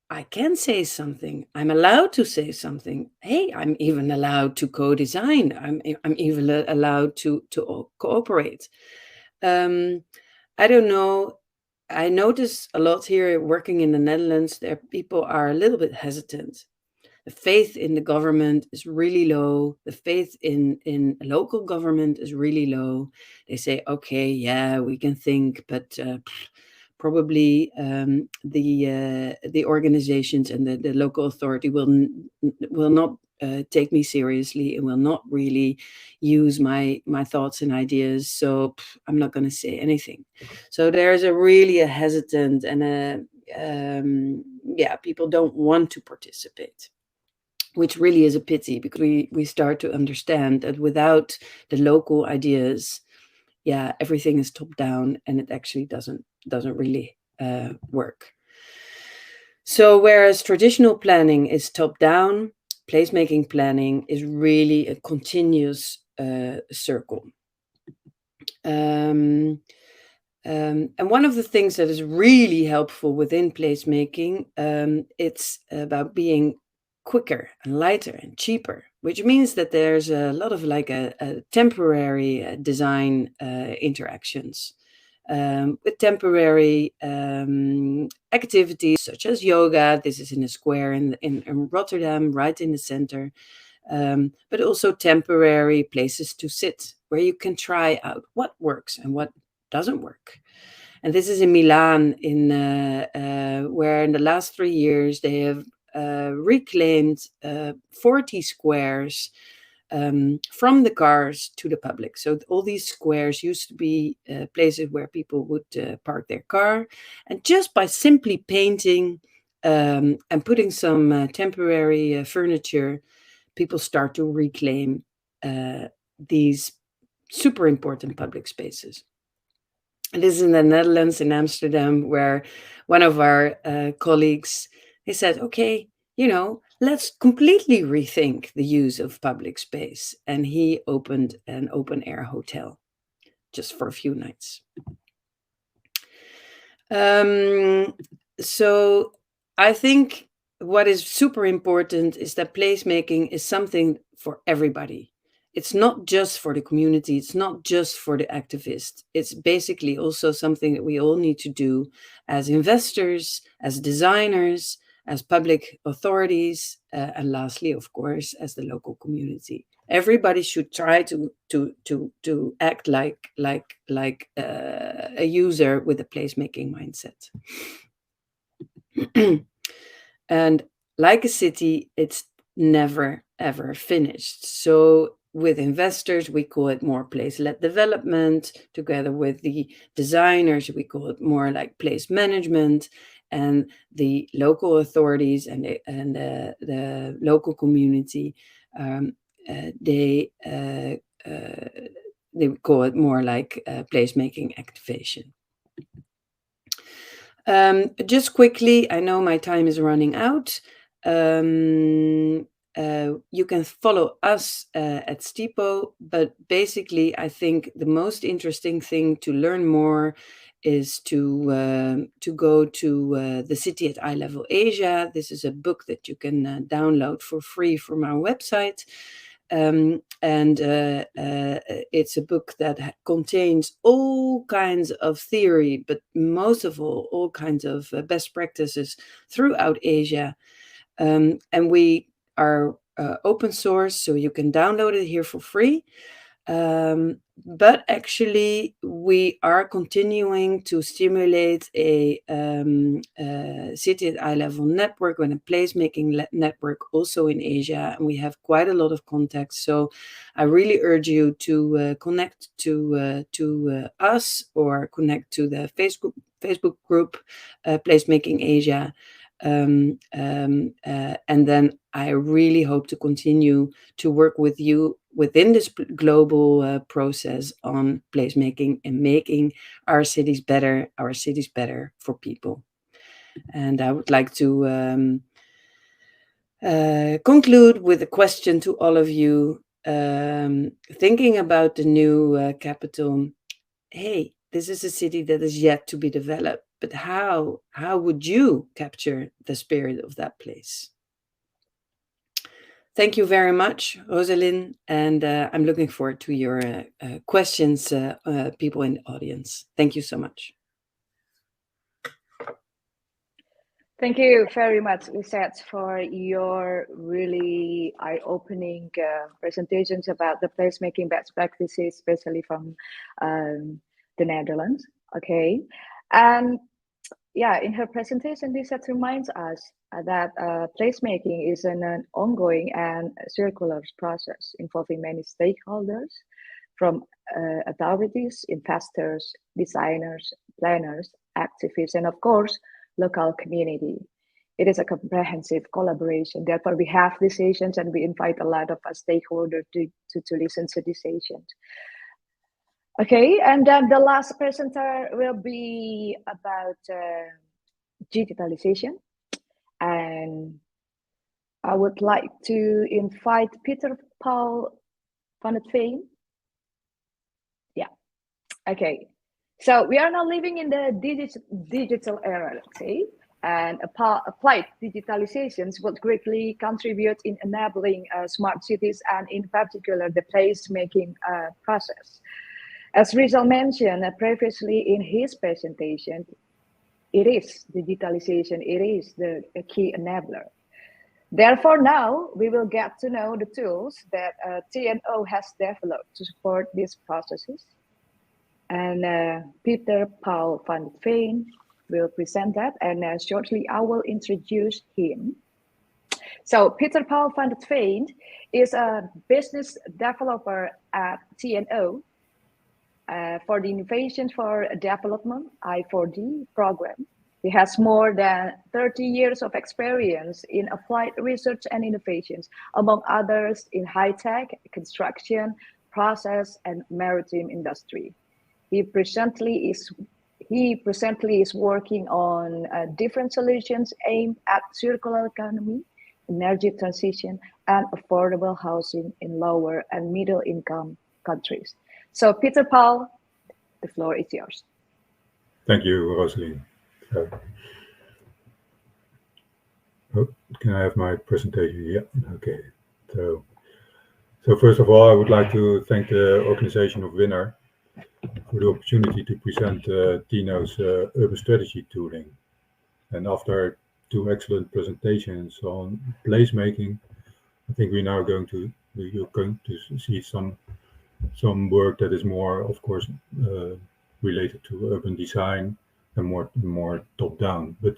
S6: I can say something. I'm allowed to say something. Hey, I'm even allowed to co-design. I'm even allowed to cooperate. I don't know. I notice a lot here working in the Netherlands, there people are a little bit hesitant. The faith in the government is really low. The faith in local government is really low. They say, okay, yeah, we can think, but probably the organizations and the local authority will not take me seriously and will not really use my thoughts and ideas. So I'm not going to say anything. So there's really a hesitant and people don't want to participate, which really is a pity, because we start to understand that without the local ideas, everything is top down, and it actually doesn't really work. So whereas traditional planning is top down, placemaking planning is really a continuous circle. And one of the things that is really helpful within placemaking, it's about being quicker and lighter and cheaper, which means that there's a lot of like a temporary design interactions with temporary activities such as yoga. This is in a square in Rotterdam, right in the center. But also temporary places to sit where you can try out what works and what doesn't work. And this is in Milan, where in the last 3 years they have reclaimed 40 squares from the cars to the public. So all these squares used to be places where people would park their car. And just by simply painting and putting some temporary furniture, people start to reclaim these super important public spaces. And this is in the Netherlands, in Amsterdam, where one of our colleagues, they said, okay, let's completely rethink the use of public space. And he opened an open air hotel just for a few nights. So I think what is super important is that placemaking is something for everybody. It's not just for the community. It's not just for the activists. It's basically also something that we all need to do as investors, as designers, as public authorities, and lastly, of course, as the local community. Everybody should try to act like a user with a placemaking mindset. And like a city, it's never ever finished. So with investors, we call it more place-led development. Together with the designers, we call it more like place management. And the local authorities and the local community, they call it more like placemaking activation. Just quickly, I know my time is running out. You can follow us at Stipo, but basically I think the most interesting thing to learn more is to go to the City at Eye Level Asia. This is a book that you can download for free from our website. And it's a book that contains all kinds of theory, but most of all kinds of best practices throughout Asia. And we are open source, so you can download it here for free. But actually, we are continuing to stimulate a City at Eye Level network and a placemaking network also in Asia. And we have quite a lot of contacts. So I really urge you to connect to us or connect to the Facebook group Placemaking Asia. And then I really hope to continue to work with you within this global process on placemaking and making our cities better for people. And I would like to conclude with a question to all of you, thinking about the new capital. Hey, this is a city that is yet to be developed, but how would you capture the spirit of that place? Thank you very much, Rosalind, and I'm looking forward to your questions, people in the audience. Thank you so much.
S1: Thank you very much, Lisette, for your really eye-opening presentations about the placemaking best practices, especially from the Netherlands. Okay, and yeah, in her presentation, Lisette reminds us that placemaking is an ongoing and circular process involving many stakeholders, from authorities, investors, designers, planners, activists, and of course, local community. It is a comprehensive collaboration. Therefore, we have these sessions and we invite a lot of stakeholders to listen to these sessions. Okay, and then the last presenter will be about digitalization. And I would like to invite Peter Paul van het Veen. Yeah, Okay, so we are now living in the digital era, let's say, and applied digitalizations would greatly contribute in enabling smart cities and in particular the placemaking process. As Rizal mentioned previously in his presentation, it is digitalization, it is the key enabler. Therefore, now we will get to know the tools that TNO has developed to support these processes. And Peter Paul van het Veen will present that, and shortly I will introduce him. So Peter Paul van het Veen is a business developer at TNO for the Innovation for Development, I4D program. He has more than 30 years of experience in applied research and innovations, among others in high-tech, construction, process, and maritime industry. He presently is working on different solutions aimed at circular economy, energy transition, and affordable housing in lower and middle income countries. So Peter Paul, the floor is yours.
S7: Thank you, Rosalie. Can I have my presentation? Yeah, okay. So first of all, I would like to thank the organization of Winner for the opportunity to present TNO's urban strategy tooling. And after two excellent presentations on placemaking, I think we're now going to see some work that is more, of course, related to urban design and more top down. But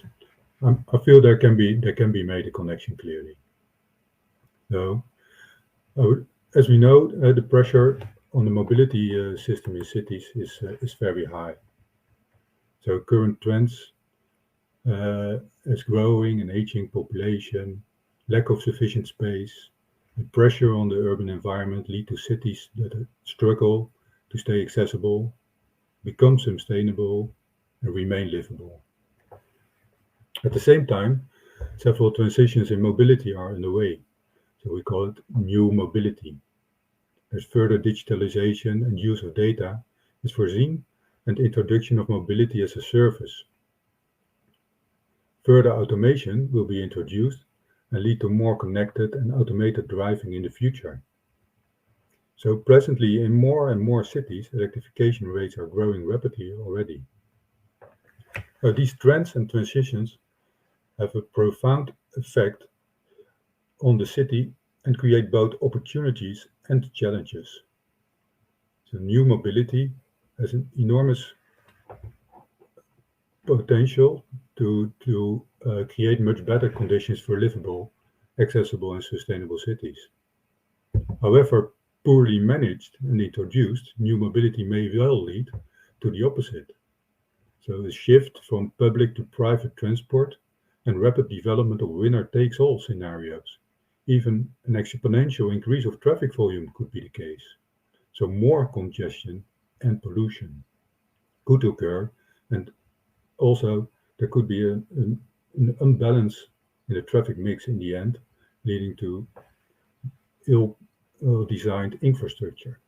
S7: I feel there can be made a connection clearly. So, as we know, the pressure on the mobility system in cities is very high. So current trends as growing and aging population, lack of sufficient space, and pressure on the urban environment lead to cities that struggle to stay accessible, become sustainable, and remain livable. At the same time, several transitions in mobility are underway, so we call it new mobility. As further digitalization and use of data is foreseen, and introduction of mobility as a service. Further automation will be introduced and lead to more connected and automated driving in the future. So presently in more and more cities, electrification rates are growing rapidly already. These trends and transitions have a profound effect on the city and create both opportunities and challenges. So new mobility has an enormous potential to create much better conditions for livable, accessible and sustainable cities. However, poorly managed and introduced, new mobility may well lead to the opposite. So a shift from public to private transport and rapid development of winner-takes-all scenarios. Even an exponential increase of traffic volume could be the case. So more congestion and pollution could occur, and also there could be an imbalance in the traffic mix in the end, leading to ill-designed infrastructure.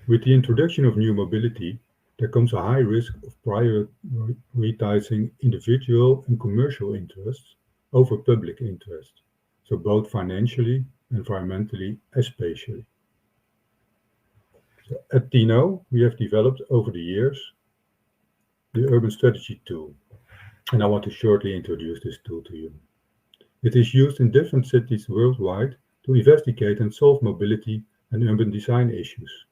S7: With the introduction of new mobility, there comes a high risk of prioritizing individual and commercial interests over public interest, so both financially, environmentally, and spatially. So at TNO, we have developed over the years the urban strategy tool, and I want to shortly introduce this tool to you. It is used in different cities worldwide to investigate and solve mobility and urban design issues.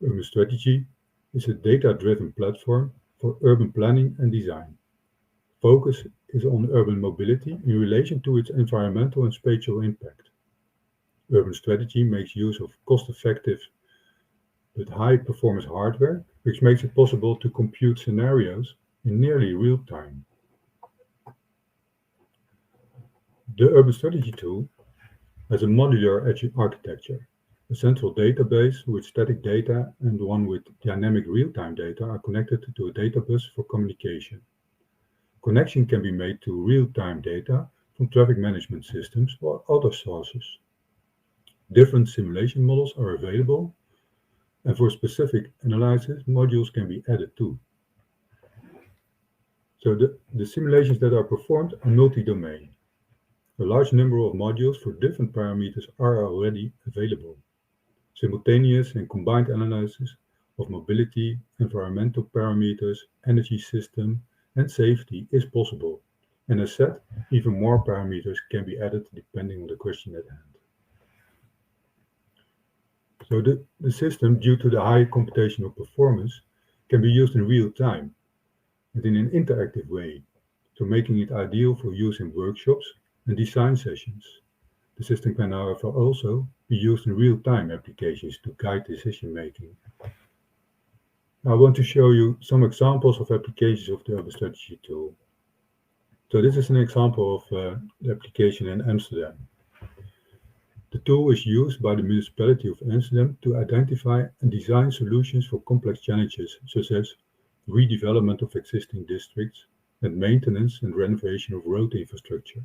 S7: Urban strategy is a data-driven platform for urban planning and design. Focus is on urban mobility in relation to its environmental and spatial impact. Urban strategy makes use of cost-effective but high-performance hardware, which makes it possible to compute scenarios in nearly real time. The urban strategy tool has a modular architecture. A central database with static data and one with dynamic real-time data are connected to a databus for communication. Connection can be made to real-time data from traffic management systems or other sources. Different simulation models are available, and for specific analysis, modules can be added too. So the simulations that are performed are multi-domain. A large number of modules for different parameters are already available. Simultaneous and combined analysis of mobility, environmental parameters, energy system, and safety is possible. And as said, even more parameters can be added depending on the question at hand. So the system, due to the high computational performance, can be used in real time and in an interactive way, so making it ideal for use in workshops and design sessions. The system can, however, also be used in real-time applications to guide decision making. I want to show you some examples of applications of the Urban Strategy tool. So this is an example of the application in Amsterdam. The tool is used by the municipality of Amsterdam to identify and design solutions for complex challenges, such as redevelopment of existing districts and maintenance and renovation of road infrastructure.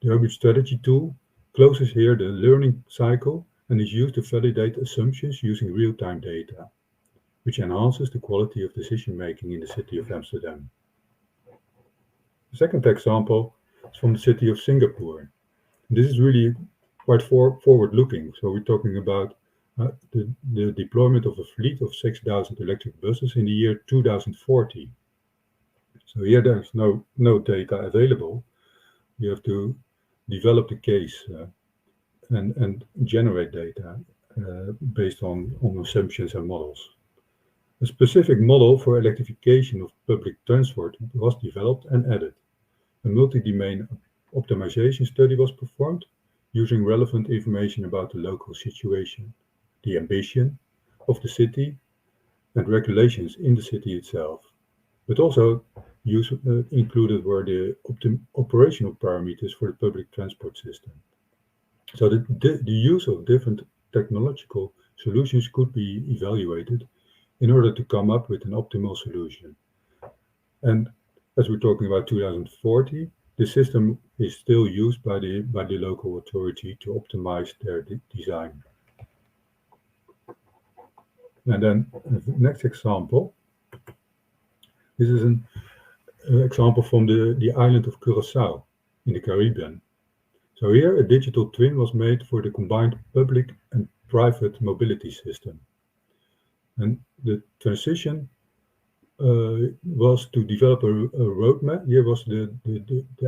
S7: The Urban Strategy tool closes here the learning cycle and is used to validate assumptions using real-time data, which enhances the quality of decision-making in the city of Amsterdam. The second example is from the city of Singapore. This is really quite forward-looking. So we're talking about the deployment of a fleet of 6,000 electric buses in the year 2040. So here there's no data available. You have to develop the case and generate data based on assumptions and models. A specific model for electrification of public transport was developed and added. A multi-domain optimization study was performed using relevant information about the local situation, the ambition of the city, and regulations in the city itself. But also included were the operational parameters for the public transport system. So the use of different technological solutions could be evaluated in order to come up with an optimal solution. And as we're talking about 2040, the system is still used by the local authority to optimize their design. And then the next example. This is an example from the island of Curaçao in the Caribbean. So here a digital twin was made for the combined public and private mobility system. And the transition was to develop a roadmap. Here was the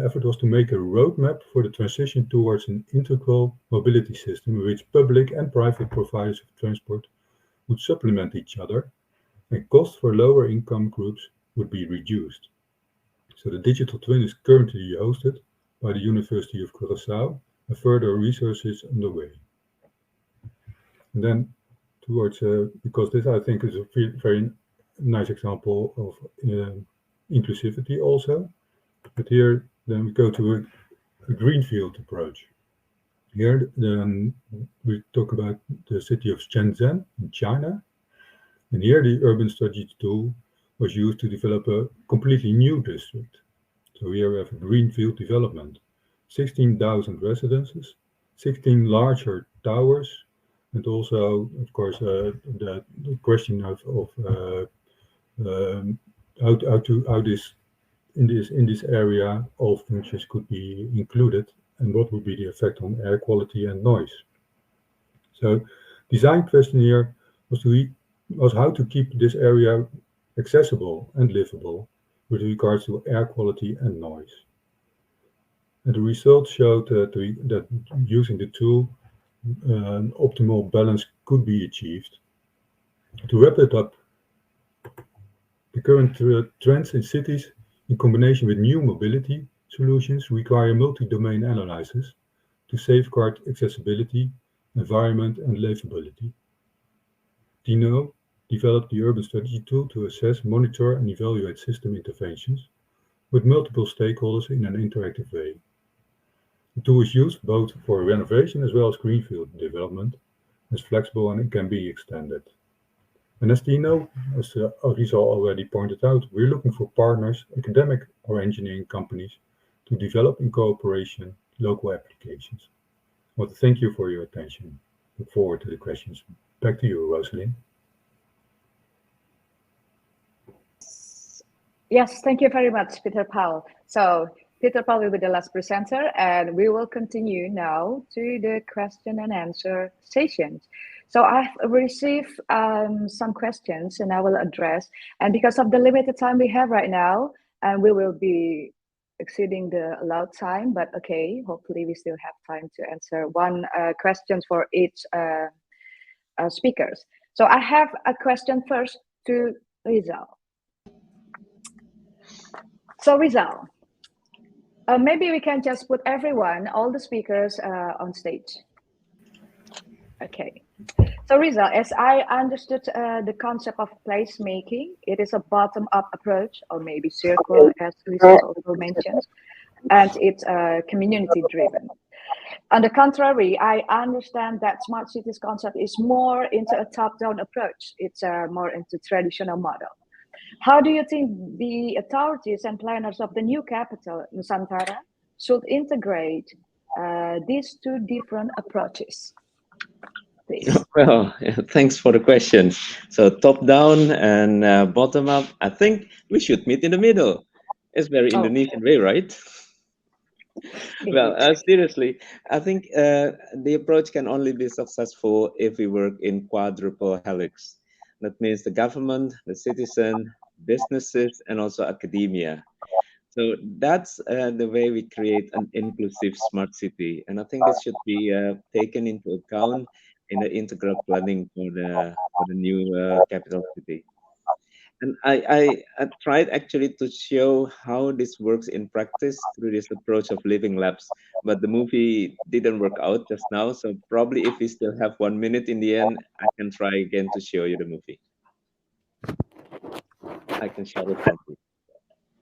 S7: effort was to make a roadmap for the transition towards an integral mobility system in which public and private providers of transport would supplement each other, and costs for lower income groups would be reduced. So the digital twin is currently hosted by the University of Curaçao, and further research is underway. And then towards, because this I think is a very nice example of inclusivity also, but here then we go to a greenfield approach. Here then we talk about the city of Shenzhen in China, and here the urban strategy tool was used to develop a completely new district. So here we have a greenfield development, 16,000 residences, 16 larger towers, and also, of course, the question of how this in this area all functions could be included, and what would be the effect on air quality and noise. So, design question here was how to keep this area accessible and livable with regards to air quality and noise. And the results showed that using the tool, an optimal balance could be achieved. To wrap it up, the current trends in cities in combination with new mobility solutions require multi-domain analysis to safeguard accessibility, environment, and livability. Dino developed the Urban Strategy tool to assess, monitor, and evaluate system interventions with multiple stakeholders in an interactive way. The tool is used both for renovation as well as greenfield development, is flexible and it can be extended. And as Dino, as Arisa already pointed out, we're looking for partners, academic or engineering companies, to develop in cooperation local applications. I want to thank you for your attention. Look forward to the questions. Back to you, Rosalind.
S1: Yes, thank you very much, Peter Paul. So Peter Paul will be the last presenter, and we will continue now to the question and answer sessions. So I've received some questions and I will address, and because of the limited time we have right now, and we will be exceeding the allowed time, but okay, hopefully we still have time to answer one question for each speakers. So I have a question first to Rizal. So Rizal, maybe we can just put everyone, all the speakers on stage. Okay. So Rizal, as I understood the concept of placemaking, it is a bottom-up approach, or maybe circle, as Rizal also mentioned, and it's community-driven. On the contrary, I understand that smart cities concept is more into a top-down approach. It's more into traditional model. How do you think the authorities and planners of the new capital, Nusantara, should integrate these two different approaches? Please.
S2: Well, thanks for the question. So top down and bottom up, I think we should meet in the middle. It's very Indonesian way, right? Well, seriously, I think the approach can only be successful if we work in quadruple helix. That means the government, the citizen, businesses, and also academia. So that's the way we create an inclusive smart city. And I think this should be taken into account in the integral planning for the new capital city. And I tried actually to show how this works in practice through this approach of living labs, but the movie didn't work out just now. So probably if we still have 1 minute in the end, I can try again to show you the movie. I can share it with you.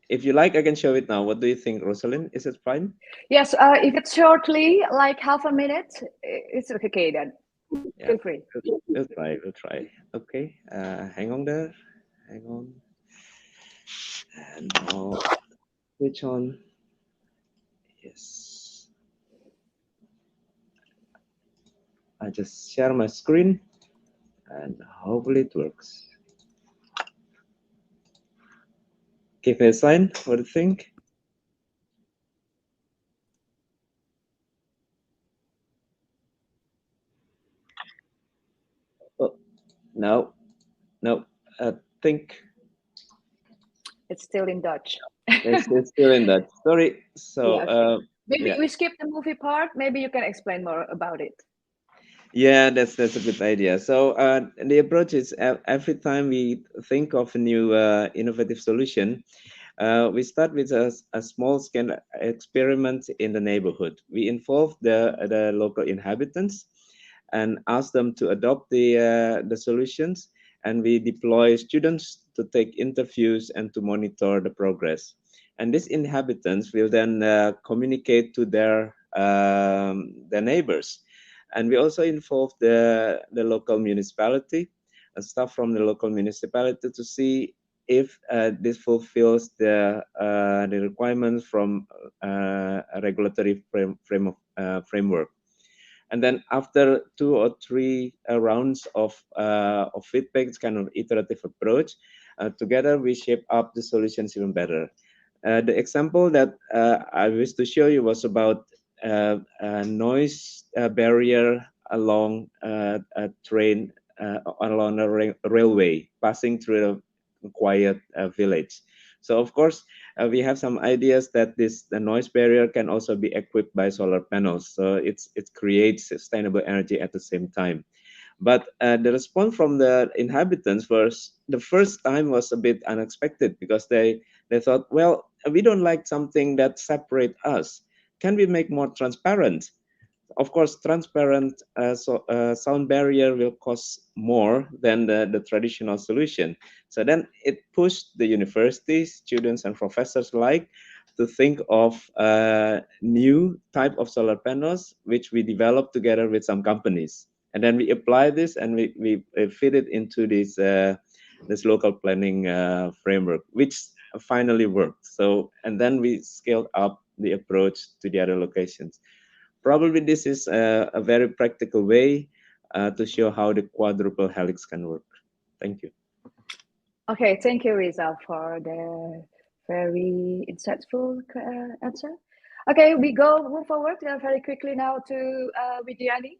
S2: If you like, I can show it now. What do you think, Rosalind? Is it fine?
S1: Yes, if it's shortly, like half a minute, it's okay then.
S2: Yeah,
S1: feel free.
S2: We'll try. Okay, hang on there. Hang on. And now switch on. Yes. I just share my screen and hopefully it works. Give me a sign. What do you think? Oh, no. I think
S1: It's still in Dutch.
S2: it's still in Dutch. Sorry. So
S1: yeah, okay. Maybe
S2: yeah.
S1: we skip the movie part. Maybe you can explain more about it.
S2: Yeah, that's a good idea. So the approach is every time we think of a new innovative solution, we start with a small scale experiment in the neighborhood. We involve the local inhabitants and ask them to adopt the solutions, and we deploy students to take interviews and to monitor the progress. And these inhabitants will then communicate to their neighbors. And we also involve the local municipality, staff from the local municipality to see if this fulfills the requirements from a regulatory framework. And then after 2 or 3 rounds of feedback, it's kind of iterative approach. Together, we shape up the solutions even better. The example that I wish to show you was about a noise barrier along a train, along a railway, passing through a quiet village. So of course, we have some ideas that the noise barrier can also be equipped by solar panels. So it creates sustainable energy at the same time. But the response from the inhabitants was the first time was a bit unexpected because they thought, well, we don't like something that separates us. Can we make more transparent? Of course, transparent sound barrier will cost more than the traditional solution. So then it pushed the universities, students and professors alike to think of new type of solar panels, which we developed together with some companies. And then we apply this and we fit it into this local planning framework, which finally worked. So, and then we scaled up the approach to the other locations. Probably this is a very practical way to show how the quadruple helix can work. Thank you.
S1: Okay, thank you, Rizal, for the very insightful answer. Okay, we move forward very quickly now to Vidyani.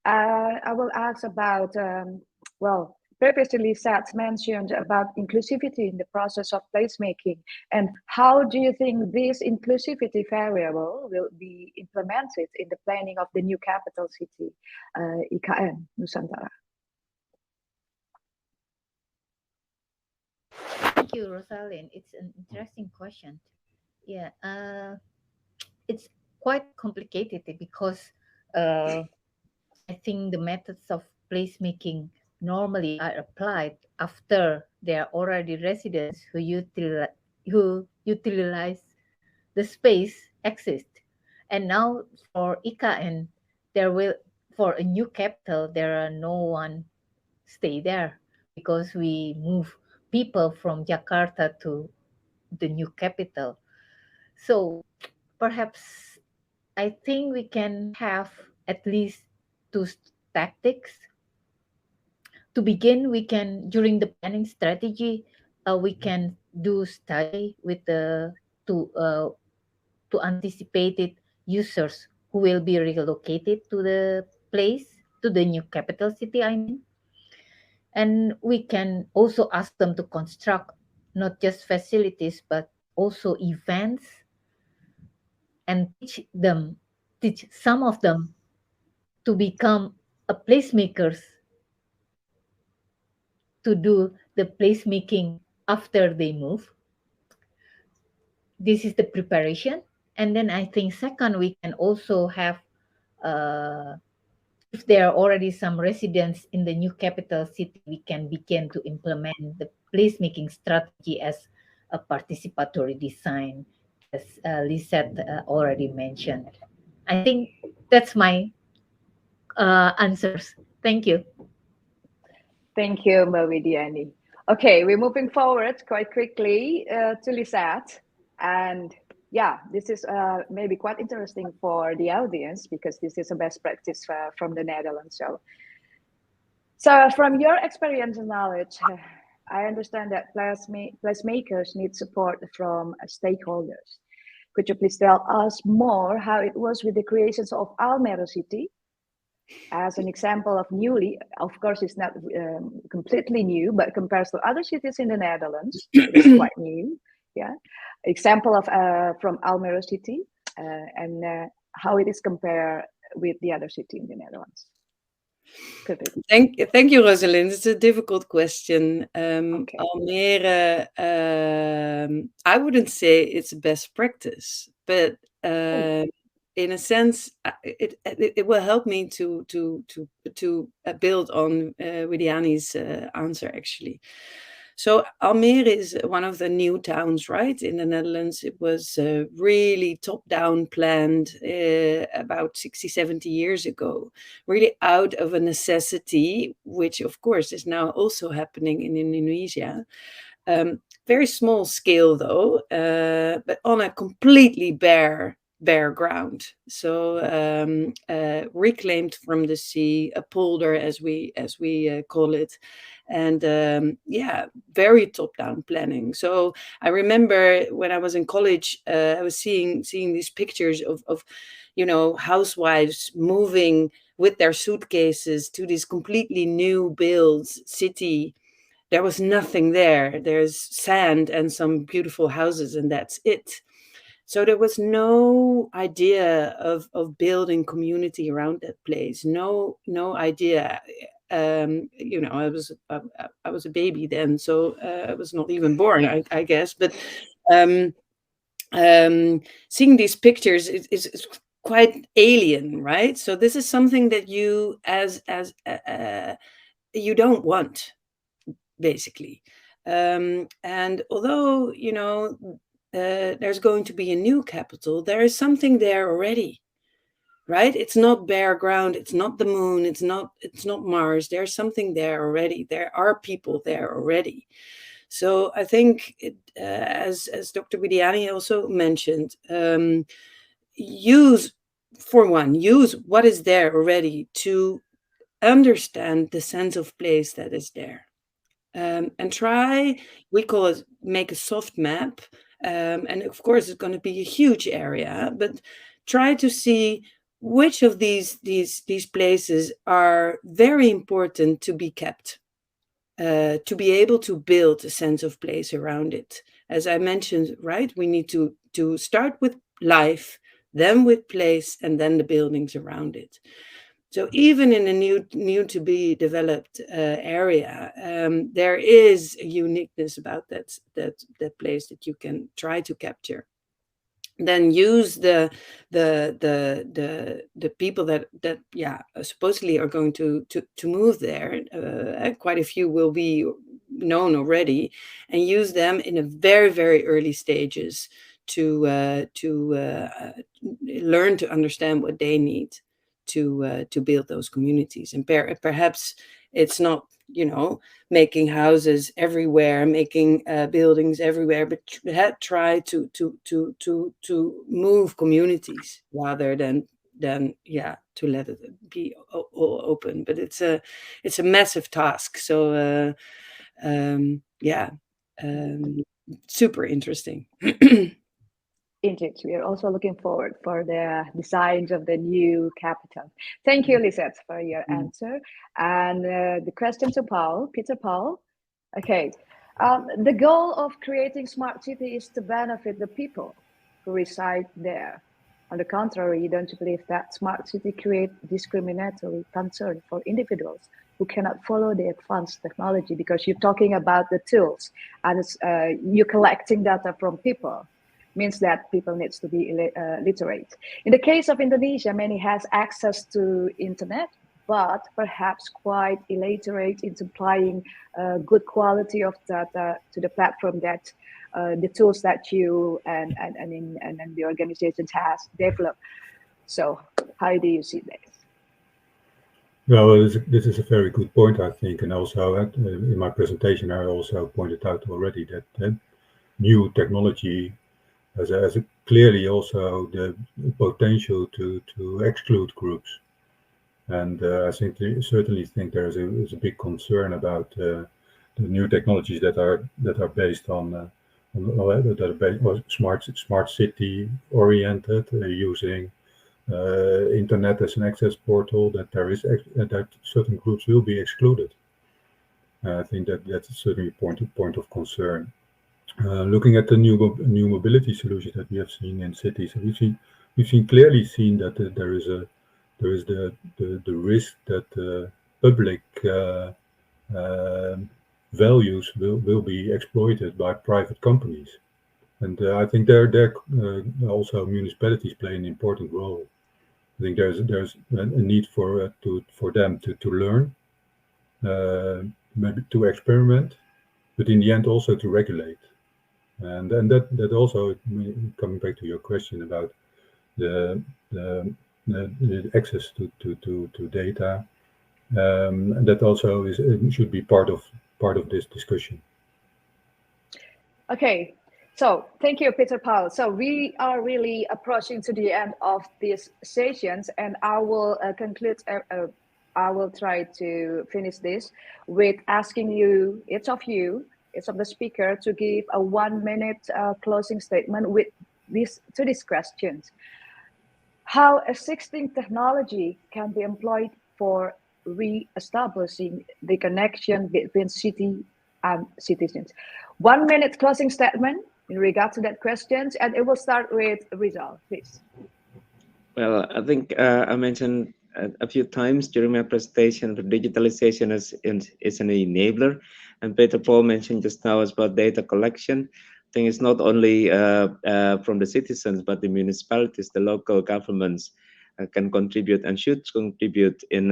S1: I will ask about, well, previously Seth mentioned about inclusivity in the process of placemaking, and how do you think this inclusivity variable will be implemented in the planning of the new capital city, IKN, Nusantara?
S5: Thank you, Rosalind. It's an interesting question. Yeah, it's quite complicated because I think the methods of placemaking normally are applied after there are already residents who utilize the space exist. And now for IKN, there will for a new capital there are no one stay there because we move people from Jakarta to the new capital. So perhaps I think we can have at least two tactics. To begin, we can during the planning strategy, we can do study with the to anticipated users who will be relocated to the place to the new capital city. I mean, and we can also ask them to construct not just facilities but also events and teach some of them to become a placemakers to do the placemaking after they move. This is the preparation. And then I think second, we can also have, if there are already some residents in the new capital city, we can begin to implement the placemaking strategy as a participatory design, as Lisette already mentioned. I think that's my answers. Thank you.
S1: Thank you, Mawidiani. Okay, we're moving forward quite quickly to Lisette. And yeah, this is maybe quite interesting for the audience because this is a best practice from the Netherlands. So from your experience and knowledge, I understand that placemakers need support from stakeholders. Could you please tell us more how it was with the creations of Almere City? As an example of newly, of course, it's not completely new, but compared to other cities in the Netherlands, it's quite new. Yeah, example of from Almere City and how it is compared with the other city in the Netherlands.
S6: Thank you, Rosalind. It's a difficult question.
S1: Okay.
S6: Almere, I wouldn't say it's a best practice, but in a sense, it will help me to build on Widiani's answer, actually. So Almere is one of the new towns, right, in the Netherlands. It was really top-down planned about 60, 70 years ago, really out of a necessity, which of course is now also happening in Indonesia. Very small scale though, but on a completely bare ground. So reclaimed from the sea, a polder as we call it. And yeah, very top-down planning. So I remember when I was in college, I was seeing these pictures of housewives moving with their suitcases to this completely new build city. There was nothing there. There's sand and some beautiful houses, and that's it. So there was no idea of building community around that place. No idea. I was a baby then, so I was not even born, I guess. But seeing these pictures is quite alien, right? So this is something that you you don't want, basically. And although there's going to be a new capital, there is something there already. Right? It's not bare ground. It's not the moon. It's not Mars. There's something there already. There are people there already. So I think, as Dr. Widiani also mentioned, use what is there already to understand the sense of place that is there. And try, we call it, make a soft map. And of course, it's going to be a huge area, but try to see which of these places are very important to be kept, to be able to build a sense of place around it. As I mentioned, right, we need to start with life, then with place, and then the buildings around it. So even in a new to be developed area, there is a uniqueness about that place that you can try to capture. Then use the people that supposedly are going to move there. Quite a few will be known already, and use them in a very early stages to learn to understand what they need to build those communities. And perhaps it's not, making houses everywhere, making buildings everywhere, but try to move communities rather than to let it be all open. But it's a massive task. So super interesting.
S1: Indeed, we are also looking forward for the designs of the new capital. Thank you, Lisette, for your answer. And the question to Peter Paul. Okay, the goal of creating smart city is to benefit the people who reside there. On the contrary, don't you believe that smart city create discriminatory concern for individuals who cannot follow the advanced technology? Because you're talking about the tools and you're collecting data from people. Means that people needs to be literate. In the case of Indonesia, many has access to internet, but perhaps quite illiterate in supplying good quality of data to the platform that the tools that you and the organizations has developed. So how do you see this?
S7: Well, this is a very good point, I think, and also in my presentation, I also pointed out already that new technology has clearly also the potential to exclude groups, and I certainly think there's a big concern about the new technologies that are based on smart city oriented, using internet as an access portal. That that certain groups will be excluded. I think that's certainly a point of concern. Looking at the new mobility solutions that we have seen in cities, we've clearly seen that there is the risk that public values will be exploited by private companies, and I think there also municipalities play an important role. I think there's a need for them to learn, maybe to experiment, but in the end also to regulate. And that also, coming back to your question about the access to data, that also should be part of this discussion.
S1: Okay, so thank you, Peter Paul. So we are really approaching to the end of these sessions, and I will conclude. I will try to finish this with asking you, each of the speaker, to give a 1-minute closing statement with these questions. How existing technology can be employed for re-establishing the connection between city and citizens. 1-minute closing statement in regard to that questions, and it will start with Rizal, please.
S2: Well, I think I mentioned a few times during my presentation that digitalization is an enabler, and Peter Paul mentioned just now about data collection. I think it's not only from the citizens, but the municipalities, the local governments can contribute and should contribute in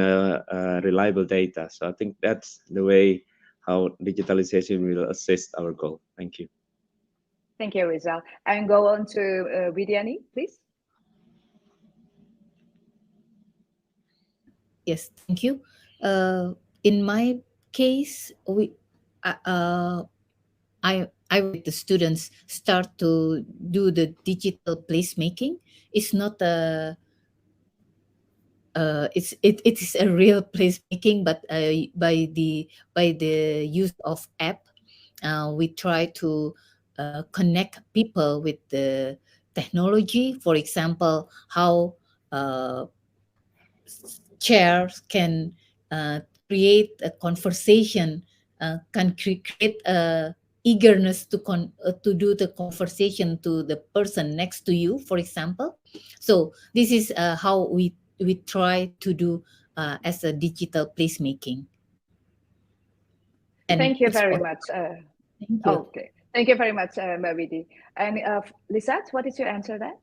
S2: reliable data. So I think that's the way how digitalization will assist our goal. Thank you.
S1: Thank you, Rizal. And go on to Widiani, please.
S5: Yes, thank you. In my case, I with the students start to do the digital placemaking. It's not a it is a real placemaking, but by the use of app, we try to connect people with the technology. For example, how chairs can create a conversation, can create a eagerness to do the conversation to the person next to you, for example. So this is how we try to do as a digital placemaking. And
S1: thank you very much.
S5: Thank you.
S1: Okay, thank you very much, Mbak Widi. And Lisette, what is your answer there?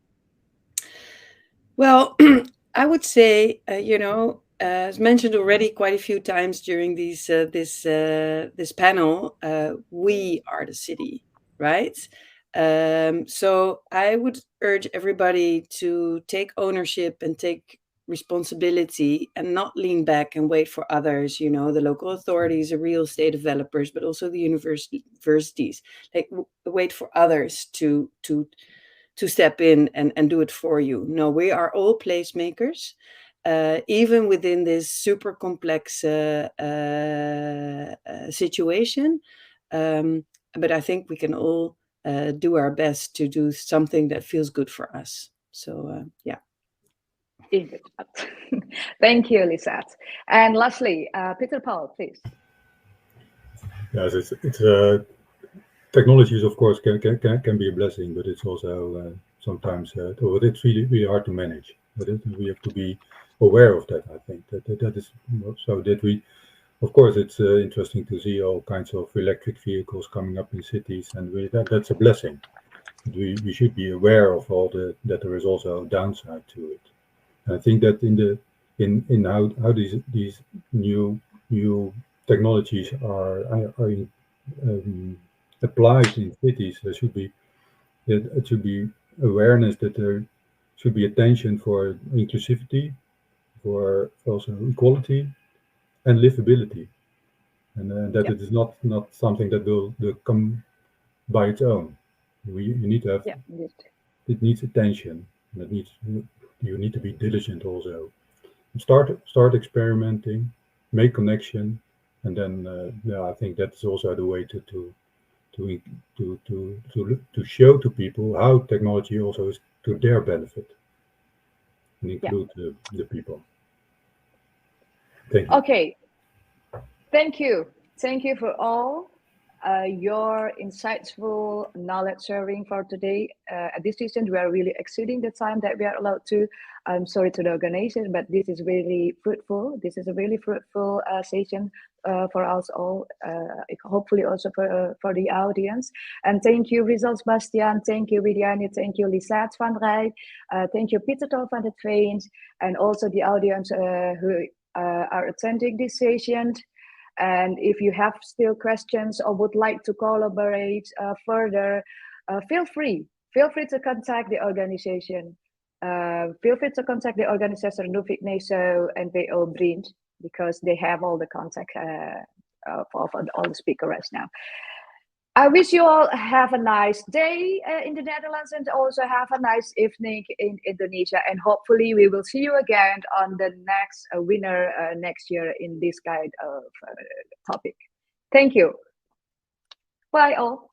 S6: Well, I would say, as mentioned already quite a few times during this panel, we are the city, right? So I would urge everybody to take ownership and take responsibility and not lean back and wait for others, the local authorities, the real estate developers, but also the universities. Like wait for others to step in and do it for you. No, we are all placemakers, even within this super complex situation. But I think we can all do our best to do something that feels good for us. So, yeah.
S1: Thank you, Lisette. And lastly, Peter Paul, please.
S7: Yes, it's technology is of course can be a blessing, but it's also sometimes it's really hard to manage. But we have to be aware of that. I think that is so that we, of course, it's interesting to see all kinds of electric vehicles coming up in cities, and that's a blessing. But we should be aware of that there is also a downside to it. And I think that in how these new technologies are applied in cities, there should be it should be awareness that there should be attention for inclusivity, for also equality and livability, and that it is not something that will come by its own. You need to have it needs attention. You need to be diligent also. Start experimenting, make connection, and then I think that's also the way to show to people how technology also is to their benefit and include the people. Thank you.
S1: Okay, thank you for all your insightful knowledge sharing for today. At this session, we are really exceeding the time that we are allowed to. I'm sorry to the organization, but this is really fruitful. This is a really fruitful session for us all, hopefully also for the audience. And thank you, Rizal Sebastian. Thank you, Widiani. Thank you, Lisette van Rij. Thank you, Peter Tol van de Tweens, and also the audience who are attending this session. And if you have still questions or would like to collaborate further, feel free to contact the organization. Feel free to contact the organization Nuffic Neso and VO Brind, because they have all the contact for all the speakers right now. I wish you all have a nice day in the Netherlands, and also have a nice evening in Indonesia. And hopefully we will see you again on the next winner next year in this kind of topic. Thank you. Bye all.